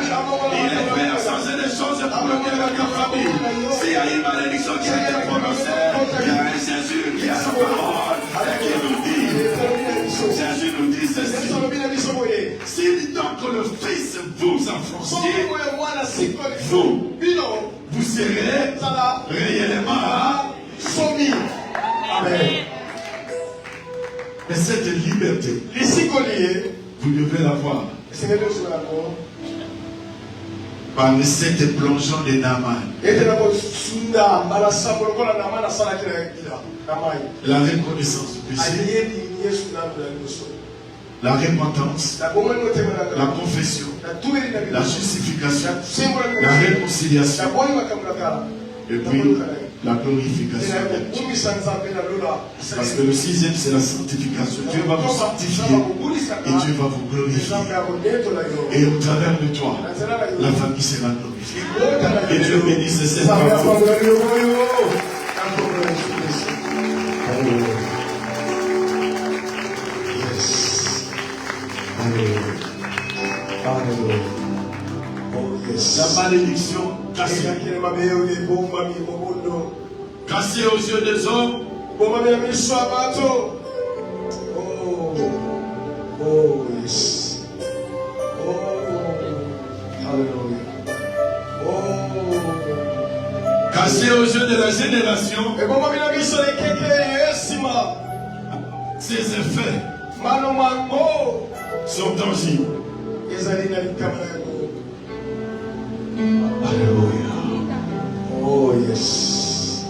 Il est prêt à changer des choses pour le bien de ta famille. S'il y a une malédiction qui a été prononcée, il y a un Jésus qui a sa parole et qui nous dit, Jésus nous dit ceci. Si donc le Fils vous enfoncez, vous serez réellement soumis. Amen. Mais cette liberté, vous devez l'avoir par le cette plongeon de Naaman. La reconnaissance du péché, la repentance, la confession, la justification, la réconciliation, et puis la glorification. Parce que le sixième, c'est la sanctification. Dieu va vous sanctifier et Dieu va vous glorifier. Et au travers de toi, la famille sera glorifiée. Et Dieu bénisse cette famille. La malédiction cassée aux yeux des hommes. Oh, yes. Oh, hallelujah. Cassée aux yeux de la génération. Ces effets sont tangibles. Alléluia. Oh, yes.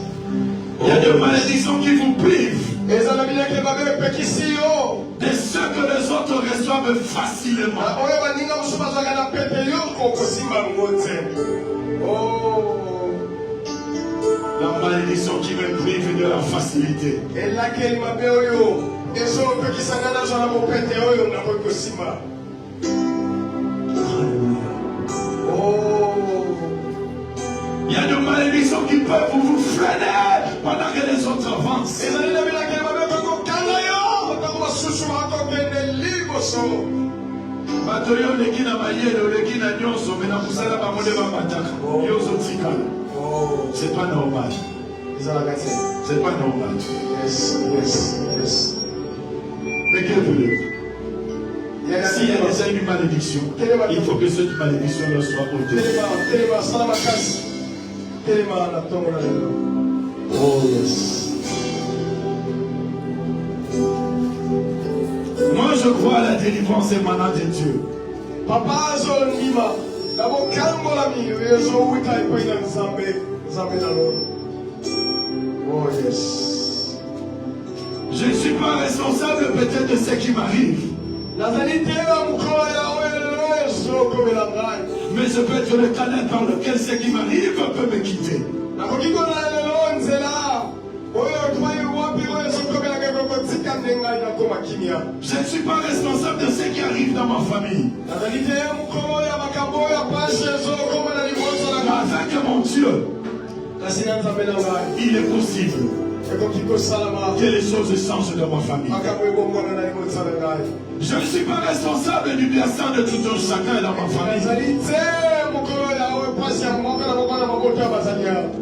Il y a des malédictions qui vous privent De ce que les autres reçoivent facilement. La malédiction qui me prive de la facilité. Il y a des malédictions qui peuvent vous freiner pendant que les autres avancent. Batoyo leki na mayele leki na nyonso mena kusala bango nde bamataka. Yozo tika. C'est pas normal. C'est pas normal. Yes. Mais quel veut s'il y a déjà une malédiction, il faut que cette malédiction leur soit ôtée. Oh yes. Moi je crois à la délivrance émanant de Dieu. Papa Zonima, d'abord calme-la oh yes. Je ne suis pas responsable peut-être de ce qui m'arrive. Mais je peux être le canal par lequel ce qui m'arrive peut me quitter. Je ne suis pas responsable de ce qui arrive dans ma famille. Avec mon Dieu, il est possible que les choses changent dans ma famille. Je ne suis pas responsable du bien-être de tout un chacun dans ma famille.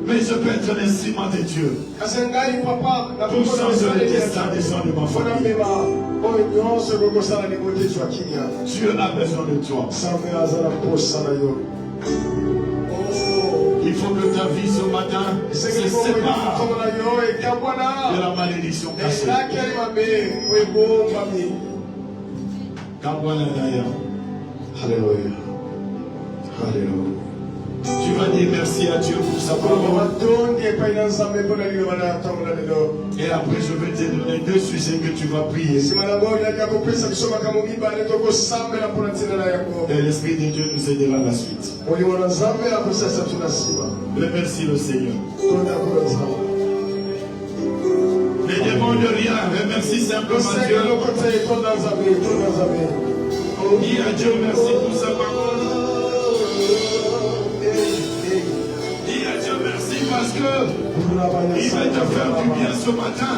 Mais je peux être l'instrument de Dieu pour changer le destin des gens de ma famille. Dieu a besoin de toi. Il faut que ta vie ce matin se sépare de la malédiction cachée. Alléluia. Alléluia. Tu vas dire merci à Dieu pour sa parole. Et après je vais te donner 2 sujets que tu vas prier. Et l'Esprit de Dieu nous aidera à la suite. Remercie le Seigneur. Ne demande rien, remercie simplement Dieu. Dis à Dieu merci pour sa parole. Dis à Dieu merci parce que il va te faire du bien ce matin.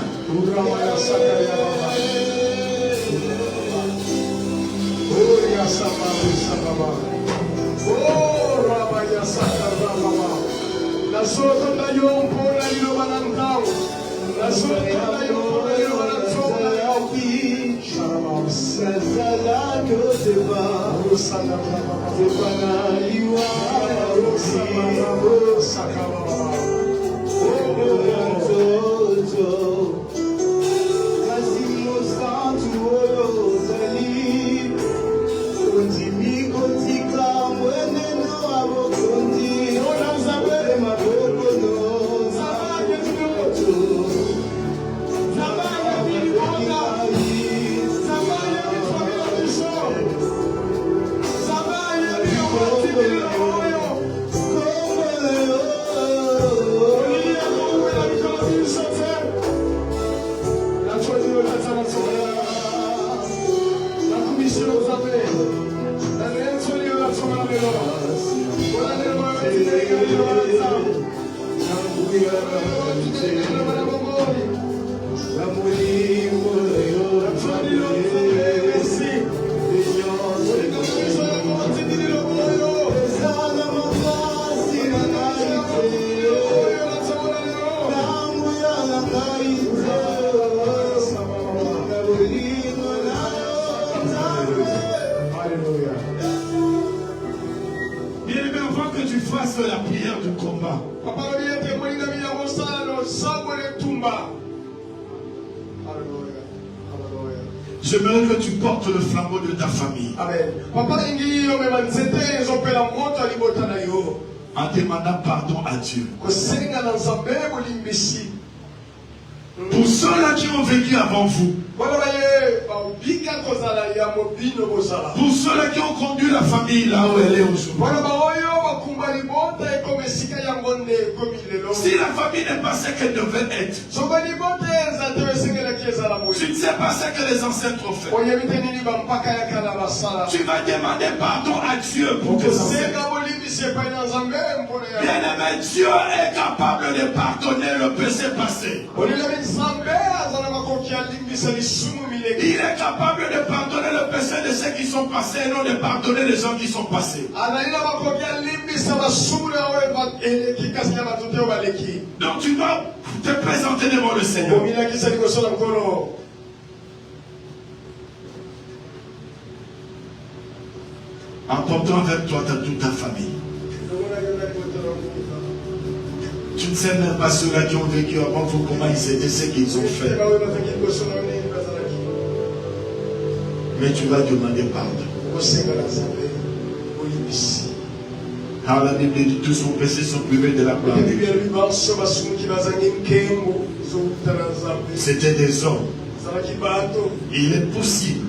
J'aimerais que tu portes le flambeau de ta famille. Amen. En demandant pardon à Dieu. Pour ceux-là qui ont vécu avant vous. Pour ceux-là qui ont conduit la famille là où elle est aujourd'hui. Si la famille n'est pas ce qu'elle devait être, tu ne sais pas ce que les ancêtres ont fait, tu vas demander pardon à Dieu pour tes ancêtres. Bien-aimé, Dieu est capable de pardonner le péché passé. Il est capable de pardonner le péché de ceux qui sont passés et non de pardonner les gens qui sont passés. Donc tu dois te présenter devant le Seigneur. Emportant avec toi toute ta famille. Tu ne sais même pas ceux-là qui ont vécu avant vous, comment ils étaient, ce qu'ils ont fait. Mais tu vas demander pardon. Car la Bible dit tous vos péchés sont privés de la gloire de Dieu. C'était des hommes. Il est possible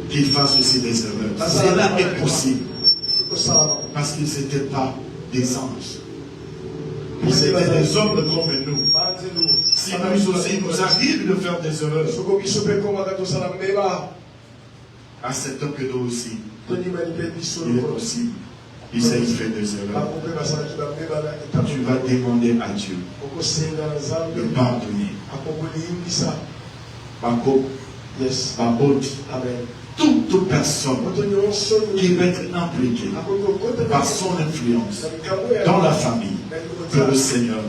qu'ils fassent aussi des erreurs. Cela est possible. Parce qu'ils n'étaient pas des anges. Ils étaient des hommes comme nous. Si nous aussi nous arrive de faire des erreurs, acceptons que nous aussi, il est possible. Il s'est fait des erreurs. Tu vas demander à Dieu de pardonner. Toute personne qui va être impliquée par son influence dans la famille, que le Seigneur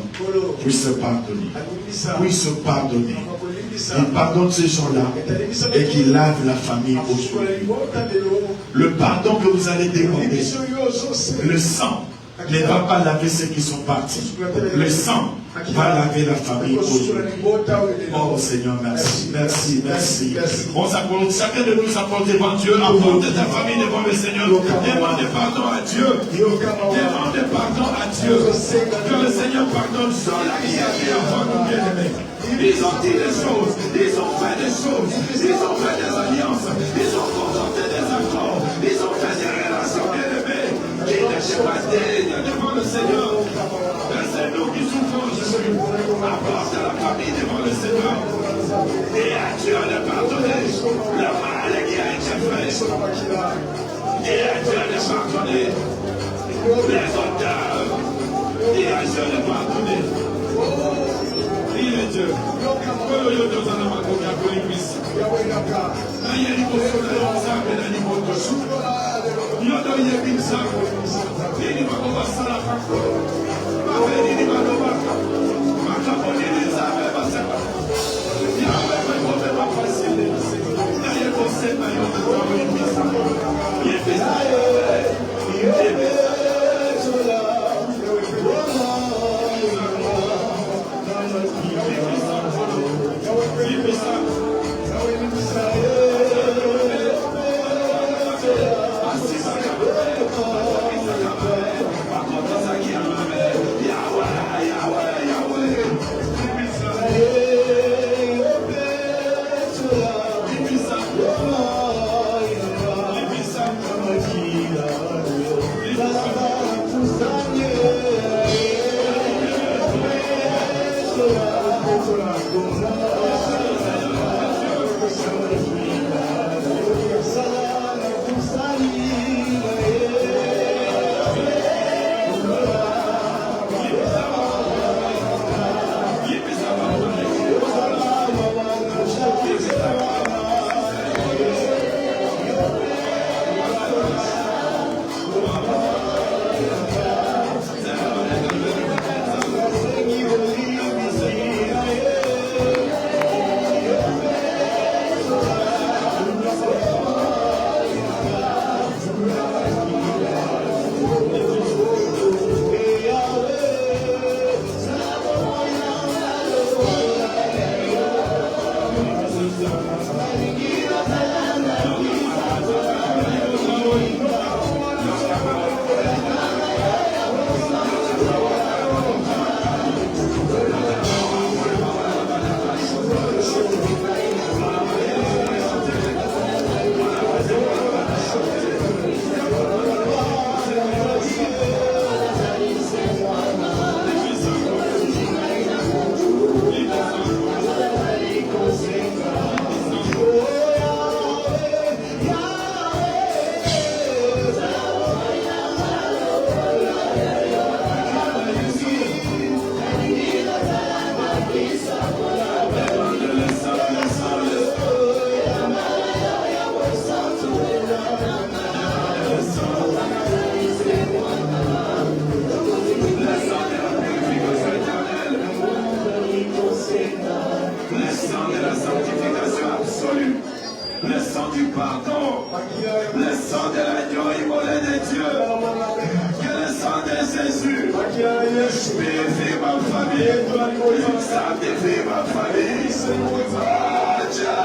puisse pardonner. Il pardonne ces gens-là et qu'il lave la famille aujourd'hui. Le pardon que vous allez demander, le sang ne va pas laver ceux qui sont partis. Le sang va laver la famille aujourd'hui. Oh Seigneur, merci, merci, merci. On s'accorde, chacun de nous s'accorde devant Dieu, apporte ta famille devant le Seigneur. Demande pardon à Dieu. Demande pardon à Dieu. Que le Seigneur pardonne ceux qui avaient avant nous, bien-aimés. Ils ont dit des choses, ils ont fait des choses, ils ont fait des alliances, ils ont consenté des accords, ils ont fait des relations bien-aimées qui n'étaient pas dignes devant le Seigneur. Et c'est nous qui souffrons aujourd'hui. Apporte la famille devant le Seigneur. Et à Dieu de pardonner le mal qui a été fait. Et à Dieu de pardonner les auteurs. Et à Dieu de pardonner. Il est Dieu. Purifie ma famille. Sanctifie ma famille. Oh Dieu.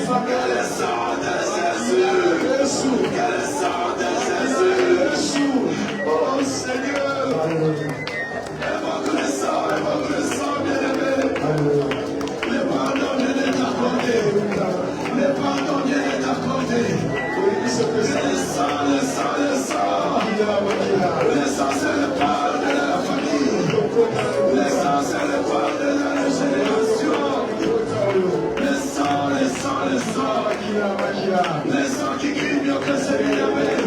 Que le sang de Jésus. Que le sang de Jésus. Oh Seigneur. Évoque le sang, bien-aimé. Le pardon est accordé. Le pardon est accordé. Le sang. Le sang, c'est le pardon de la famille. Le sang, c'est le pardon de la régénération. Le sang. Le sang qui crie mieux que celui d'Abel.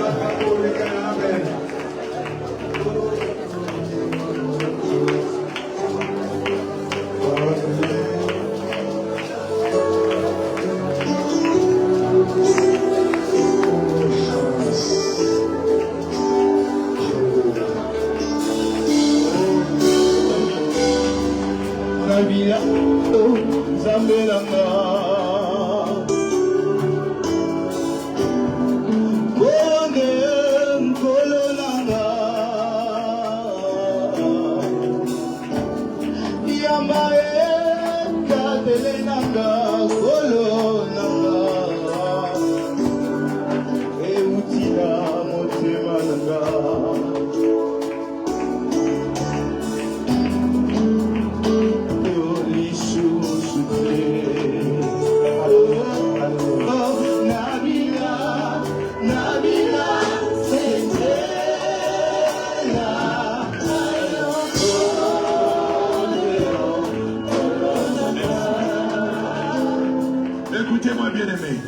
Écoutez-moi bien aimé.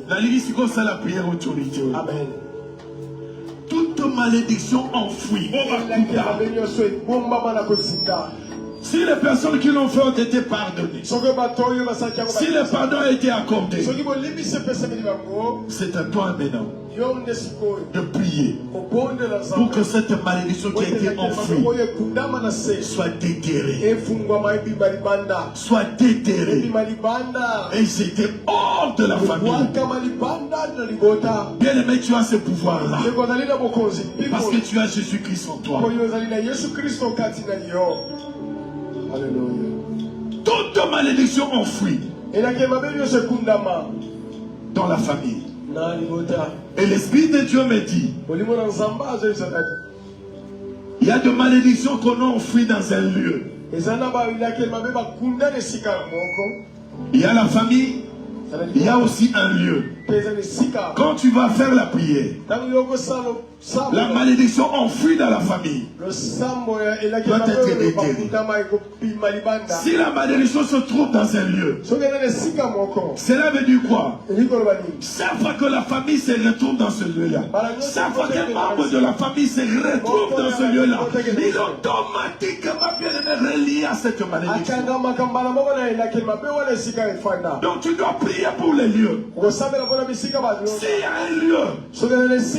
La lyrique c'est la prière autorité. Amen. Toute malédiction enfouie. Si les personnes qui l'ont fait ont été pardonnées, si le pardon a été accordé, c'est à toi maintenant de prier pour que cette malédiction qui a été enfouie soit déterrée. Soit déterrée. Et c'était hors de la famille. Bien aimé, tu as ce pouvoir-là. Parce que tu as Jésus-Christ en toi. Toute malédiction enfouie dans la famille. Et l'Esprit de Dieu me dit, il y a de malédictions qu'on a enfouies dans un lieu. Il y a la famille, il y a aussi un lieu. Quand tu vas faire la prière, la malédiction enfouie dans la famille doit être déterrée. Si la malédiction se trouve dans un lieu, cela veut dire quoi? Chaque fois que la famille se retrouve dans ce lieu-là, chaque fois qu'un membre de la famille se retrouve dans ce lieu-là, il est automatiquement bien relié à cette malédiction. Donc tu dois prier pour les lieux. S'il y a un lieu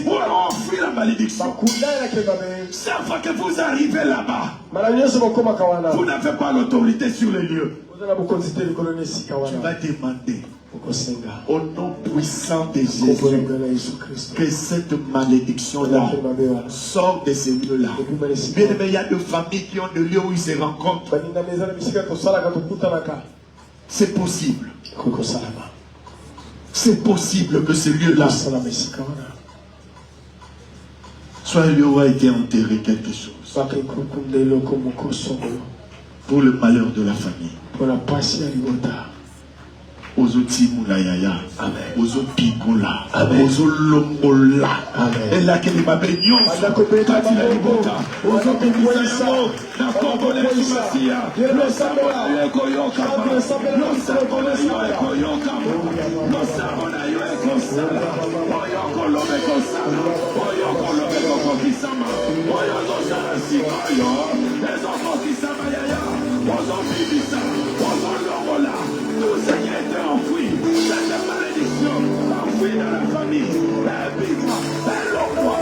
pour enfouir la malédiction, chaque fois que vous arrivez là-bas, vous n'avez pas l'autorité sur les lieux. Tu vas demander au nom puissant de Jésus que cette malédiction-là sorte de ces lieux-là. Bien aimé, il y a des familles qui ont des lieux où ils se rencontrent. C'est possible. C'est possible que ce lieu-là soit un lieu où a été enterré quelque chose pour le malheur de la famille. Aux outils Moulayaya, aux Opikola, aux Olombola, et là qu'il m'a béni, Tatila Libota, aux Opikola, la Congolais Sumasia, le Samonayo Koyoka, le Samonayo Koyoka, le Samonayo Kosala, Oyoko Lobeko Sala, Oyoko Lobeko Kisama, Oyoko Sarasikoyo, les enfants Kisama Yaya, aux Opibisa, aux Olombola, tout ça qui a été enfoui, cette malédiction enfouie dans la famille, vis-moi, l'homme-moi,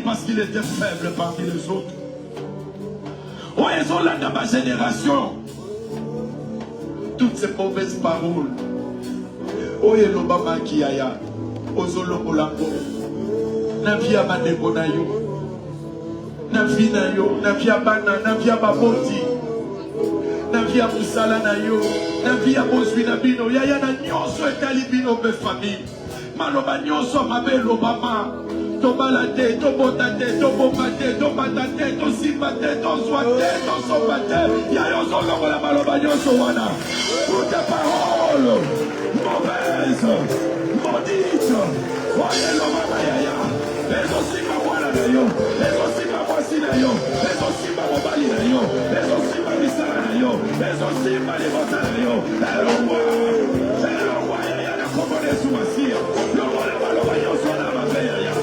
Parce qu'il était faible parmi les autres. Oh, ils ont là dans ma génération. Toutes ces mauvaises paroles. Oh, il y a l'Obama qui a ya. Ozolo Molambo. Navia Manebo na yo. Navia na yo. Navia Bana. Navia Baboti. Navia Musala na yo. Navia Bozwi na bino. Yaya na nyonso etali bino be famille. Maloba nyonso mabe l'Obama. Tobalate, tobotate, tobomate, tobatate, tosibate, toswate, tosobate. Yaya ozolo la maloba nyonso wana. Pour tes paroles mauvaises, maudites. Oye l'Obama yaya. Les aussi ma wana na yo. Les aussi ma voici na yo. Les aussi ma mobali na yo. Les aussi ma misala na yo. Les aussi ma libota na yo. Le roi yaya na komone sumasia. Le roi la maloba nyonso na mabe yaya.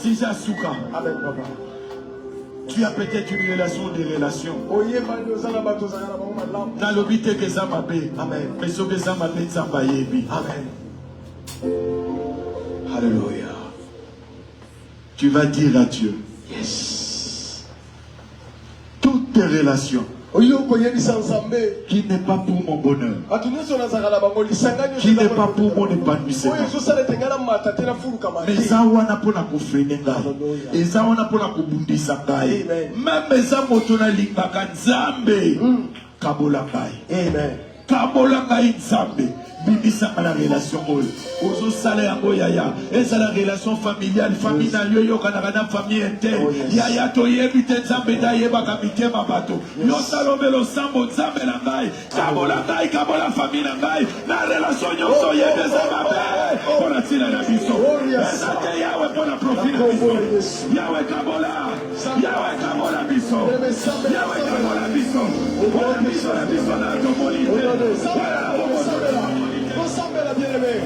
Si j'ai Souka, tu as peut-être une relation de relation. Dans le but que ça m'appelle. Mais ce que ça m'appelle, ça va y être. Amen. Alléluia. Tu vas dire à Dieu. Yes. Toutes tes relations. Qui n'est pas pour mon bonheur, qui n'est pas pour mon épanouissement, mais ça on a pour la freiner et ça on a pour la bundisa même ça motona limbaka nzambe kabola kai amen kabola kai nzambe bibisa la relation ozo sala yango yaya eza la relation familiale famille na yo kana na famille interne yaya to yebite nzambe da yebaka mitema bato yo salomelo sambo nzambe na ngai kabola famille na ngai na relation nyonso yebeza mabe pona tila na biso eza te yawe pona profil biso yawe kabola biso yawe kabola biso pona biso na biso na tobolite Ensemble la bien-aimée.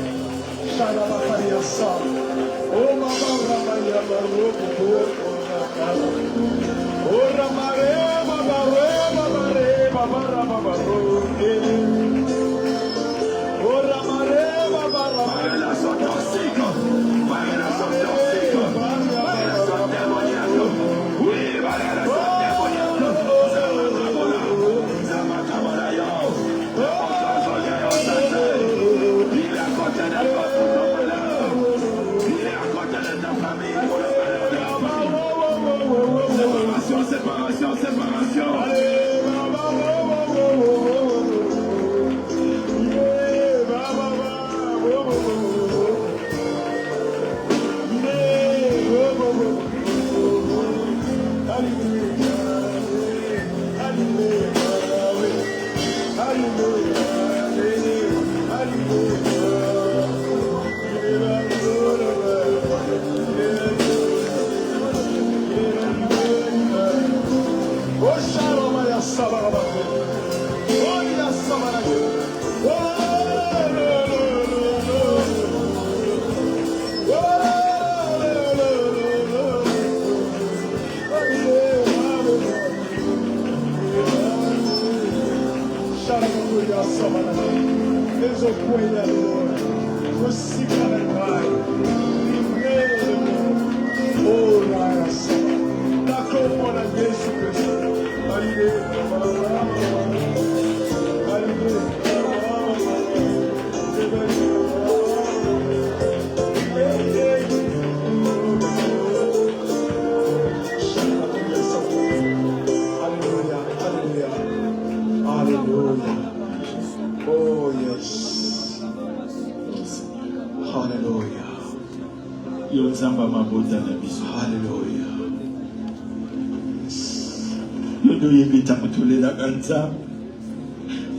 Shalabakaria Sam. Oh Mama Ramaya Baro. Oh Ramare Babare Babara Babaro. Oh Ramare Babara. Relation toxique. Relation toxique. Relation démoniaque. Oui, relation démoniaque. Zama Kabola yo. Séparation.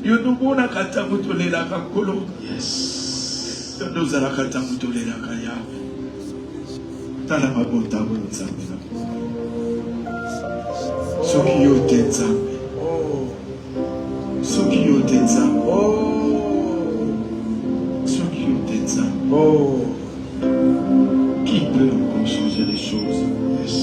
Yo no mona kata mutolela kakolo. Yes. Yo no zara kata mutolela kaya. Tala mabota bonzambe. Soki yo tenzambe. Oh. Soki yo tenzambe. Oh. Soki yo tenzambe. Oh. Qui peut encore changer les choses? Yes.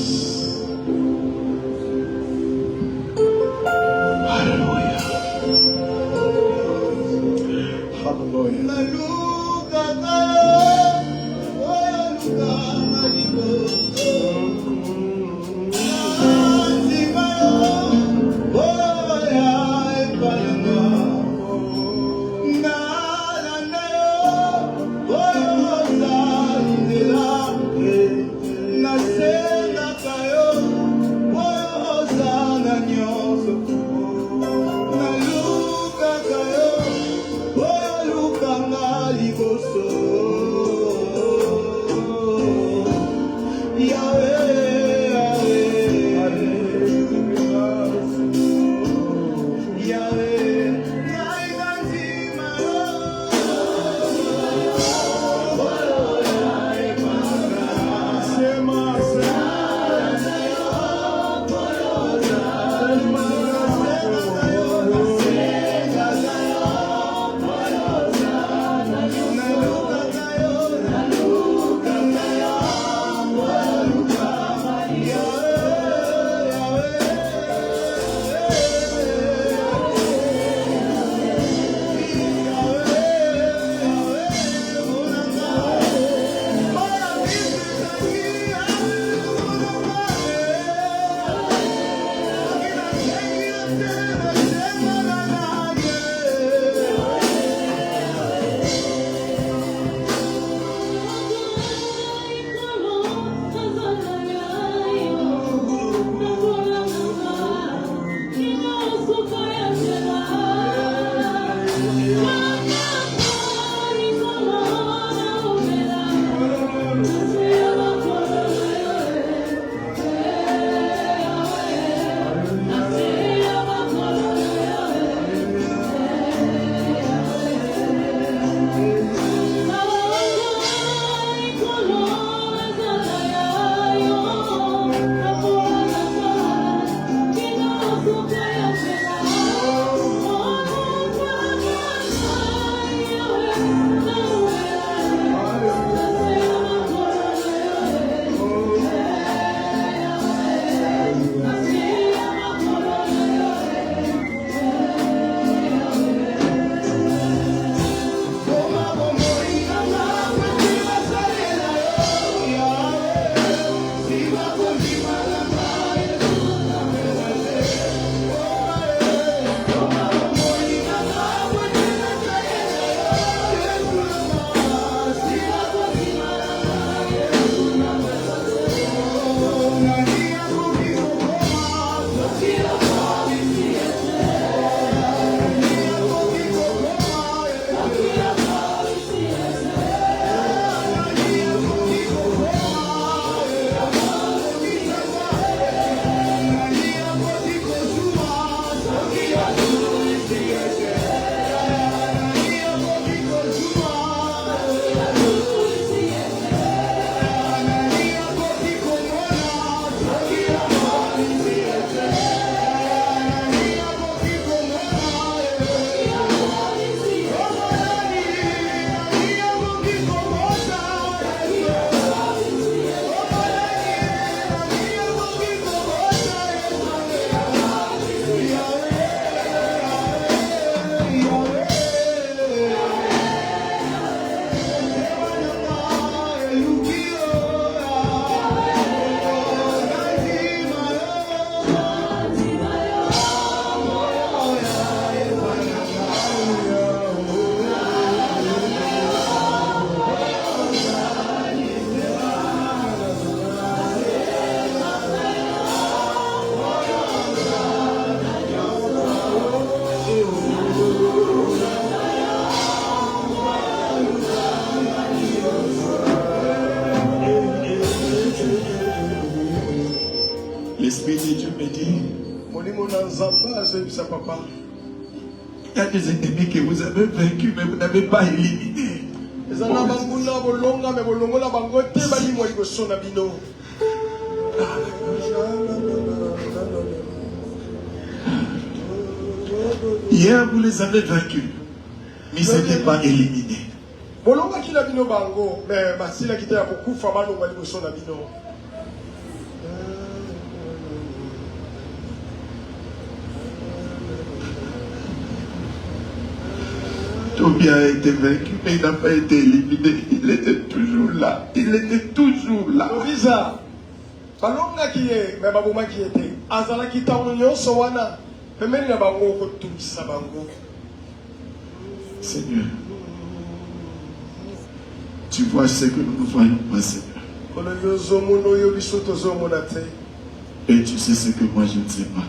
L'Esprit de Dieu me dit, il y a des ennemis que vous avez vaincus, mais vous n'avez pas éliminé. Hier, vous les avez vaincus, mais ils n'étaient pas éliminés. Tobia a été vaincu, mais il n'a pas été éliminé. Il était toujours là. Il était toujours là. Seigneur, tu vois ce que nous ne voyons pas, Seigneur. Et tu sais ce que moi je ne sais pas.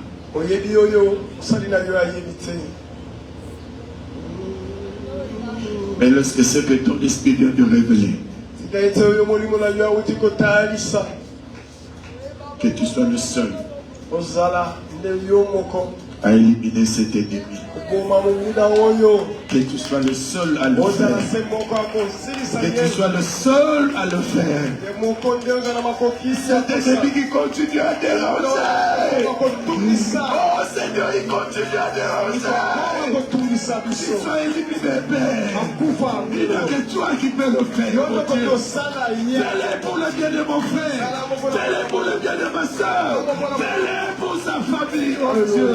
Mais lorsque c'est que ton esprit vient de révéler, que tu sois le seul à éliminer cet ennemi, que tu sois le seul à le faire, que tu sois le seul à le faire. Cet ennemi qui continue à déranger, oh Seigneur, il continue à déranger. Qu'il soit éliminé, Père. Il n'y a que toi qui peux le faire, mon Dieu. Fais-le pour le bien de mon frère, fais-le pour le bien de ma soeur, fais-le pour sa famille, oh Dieu.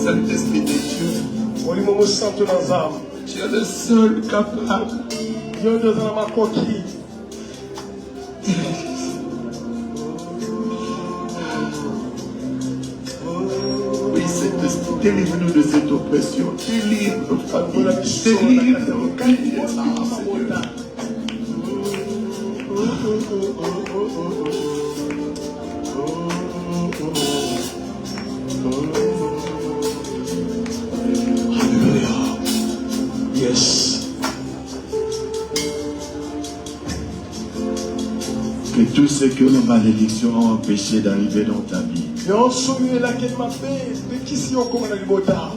Saint-Esprit de Dieu, Olimo Santo Nazam. tu es le seul capable. Dieu de la coquille. Oui, Saint-Esprit, délivre-nous de cette oppression. Délivre nos familles. Délivre nos familles. Seigneur. Alléluia. Yes. Que tout ce que la malédiction a empêché d'arriver dans ta vie, Yo soumis la qu'elle m'a fait. De qui si on commence à l'ibota?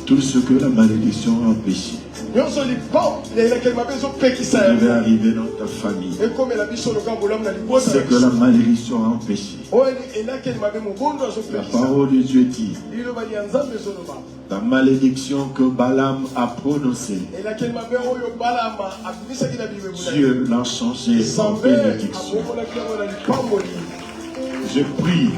tout ce que la malédiction a empêché Yo soli bon. Il y a qu'elle m'a fait son fait qui ça. devait arriver dans ta famille. Et comme elle a mis sur le camp bolam na l'ibota. Ce que la malédiction a empêché. Oh, et là qu'elle m'a fait mon bon dans son La fait qui ça. parole de Dieu dit, Il le va dire en zambe sur le bas. la malédiction que Balaam a prononcée, Et là qu'elle m'a fait oh yo balama. A mis ça qu'il a dit mais Dieu l'a changé en Zambe. A bénédiction. bon la qui a la pamoli. Je prie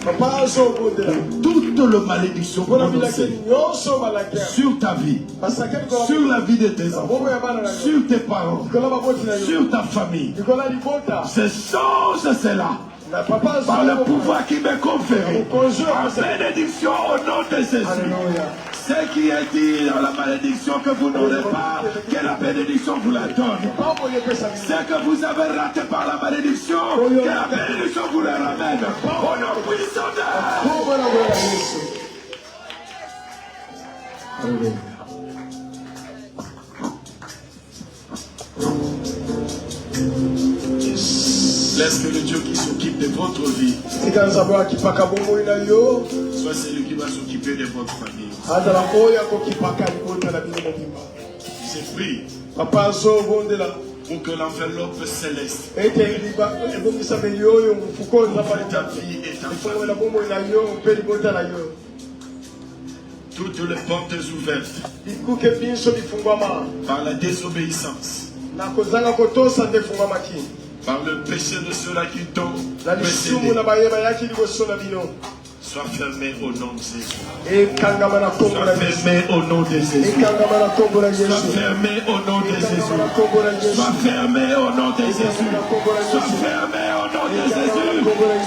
Papa so bon de là. toute la malédiction Bon ami la prononcée qu'elle yo so malaka. sur ta vie, Parce que quand sur la vie de tes enfants, bon ya bana la. sur tes parents, Quand la boti na yo. sur ta famille. Quand la libota. Je change cela La papa so. par le pouvoir qui m'est conféré. On conjure En ça. bénédiction au nom de Jésus. Alléluia. Ce qui est dit dans la malédiction que vous n'aurez pas, que la bénédiction vous la donne. Pas pour les personnes. Ce que vous avez raté par la malédiction, que la bénédiction vous le ramène. Au nom puissant de... Pour la gloire de Jésus. Laisse que le Dieu qui s'occupe de votre vie Tika nzabwa kipaka bomo ina yo. soit celui qui va s'occuper de votre famille. Hata la koya ko kipaka libota la bino mobimba. Je prie Papa zo bondela. pour que l'enveloppe céleste Ete liba ebongisa melio yo mfuko nzaba de ta vie et ta Ifongo la famille, bomo ina yo mpe libota la yo. toutes les portes ouvertes Ikuke binso bifungwama. par la désobéissance, Na kozanga kotosa nde fungwama ki. par le péché de ceux-là qui t'ont Na lisumu na précédé, bayeba yaki liboso na bino. soit fermé au nom de Jésus. Ekangama na kombo Soit la Yesu. fermé au nom de Jésus. Ekangama na kombo la Soit Yesu. fermé au nom de Ekangama Jésus. na kombo la Yesu. Sois fermé au nom de Jésus. Ekangama na kombo la Sois Yesu. fermé au nom de Jésus.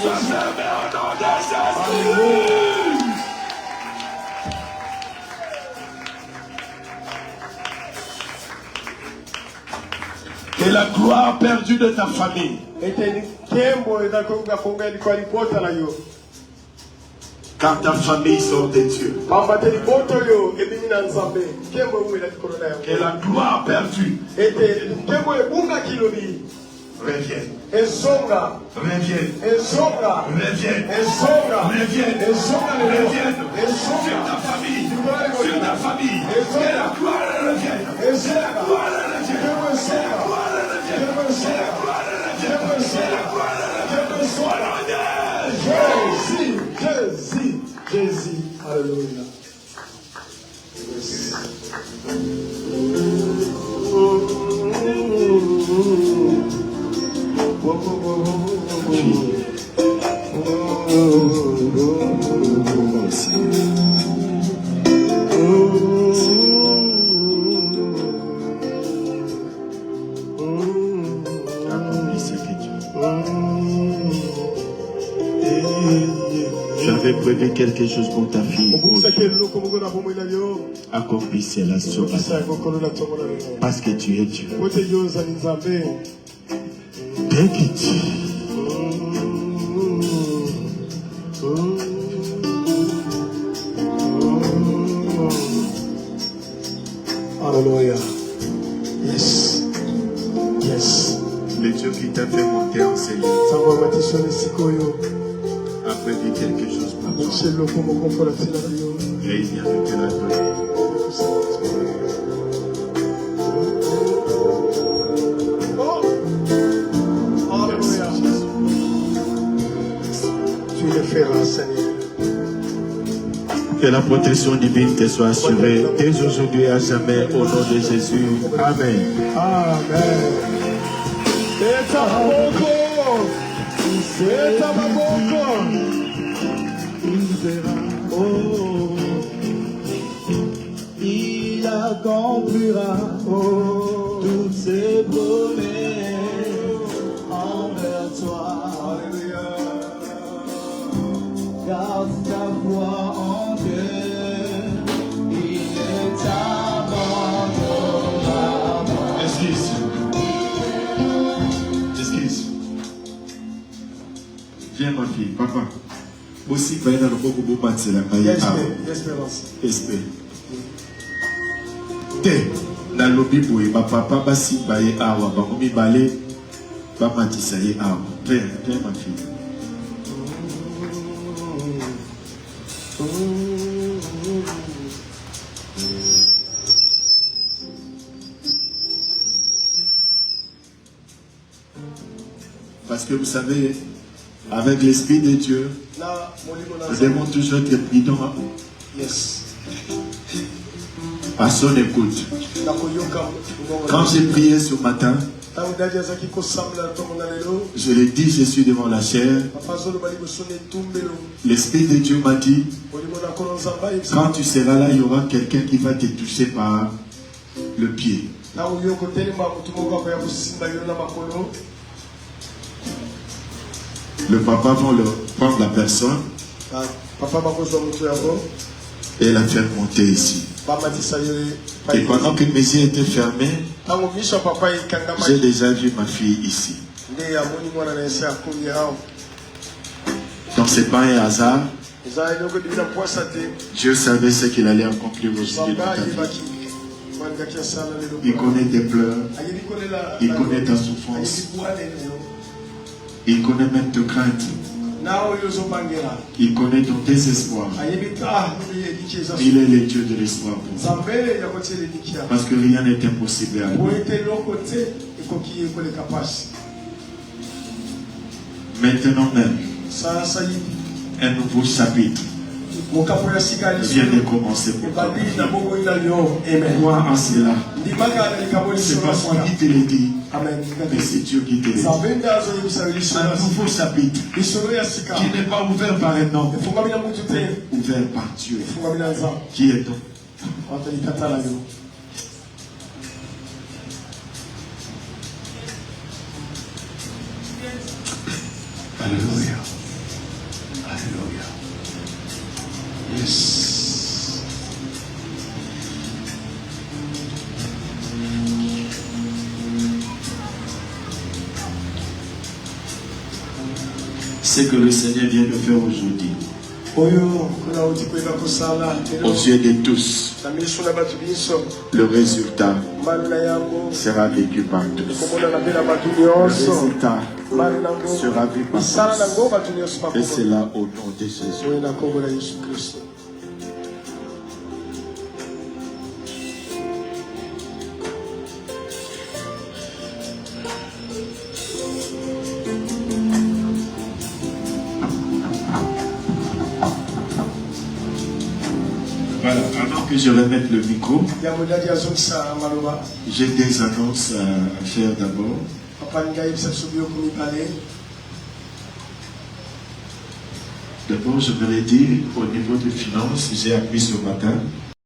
Sois fermé au nom de Jésus. Que la gloire perdue de ta famille, Ete kembo ezakonga konga ilikuwa libota la yo. car ta famille sort de Dieu. Pamba te liboto yo ebimi na nzambe. Kembo uwe la likolo na yo. Que la gloire perdue Ete kembo ebunga kilobi. revienne. Ensonga. Revienne. Ensonga. Revienne. Ensonga. Revienne. Ensonga lelo. Revienne sur Ensonga. ta famille. Sur ta famille. Que la gloire revienne. Ensonga. La gloire revienne. Kembo ensonga. La gloire revienne. Kembo ensonga. La gloire revienne. Kembo ensonga. La gloire revienne. Kembo ensonga. Jésus. Jésus. Jésus. Alléluia. Accomplis ce que tu avais prévu quelque chose pour ta fille. Accomplis cela sur la terre. Parce que tu es Dieu. Thank you, Jesus. Alléluia. Yes. Yes. Le Dieu qui t'a fait monter en Seigneur Sangwa matishoni sikoyo. a prévu quelque chose pour toi. Mshelo komo kompola tila yo. Et il vient de te la donner. Oh. Alléluia. Tu le feras, Seigneur. Que la protection divine te soit assurée dès aujourd'hui et à jamais au nom de Jésus. Amen. Amen. Eta boko. crois en Dieu, il ne t'abandonnera pas. Excuse. Viens ma fille, papa. Aussi, il y a le beaucoup de bâtir la paille. Espère. Dans le Bible, ma papa va s'y bailler à wa, ba mi balé, ba matisaye à wa. Viens ma fille. Parce que vous savez, avec l'Esprit de Dieu, nous devons toujours être prudents. Yes. À son écoute. Quand j'ai prié ce matin, je l'ai dit, je suis devant la chair. L'Esprit de Dieu m'a dit, quand tu seras là, il y aura quelqu'un qui va te toucher par le pied. Le papa va prendre la personne et la faire monter ici. Et pendant que mes yeux étaient fermés, j'ai déjà vu ma fille ici. Donc ce n'est pas un hasard. Dieu savait ce qu'il allait accomplir aujourd'hui dans ta vie. Il connaît tes pleurs, il connaît ta souffrance, il connaît même tes craintes. Il connaît ton désespoir. Il est le Dieu de l'espoir pour toi. Parce que rien n'est impossible à lui. Maintenant même, un nouveau chapitre vient de commencer pour toi. Crois en cela. C'est pas moi qui te le dis, mais c'est Dieu qui te le dit. Un nouveau chapitre qui n'est pas ouvert par un homme, ouvert par Dieu. Qui est donc? Alléluia. Alléluia. Yes. Ce que le Seigneur vient de faire aujourd'hui, aux yeux de tous, le résultat sera vécu par tous. Le résultat sera vu par tous. Et c'est là au nom de Jésus. Voilà, avant que je remette le micro, j'ai des annonces à faire d'abord. D'abord, je voudrais dire, au niveau des finances, j'ai appris ce matin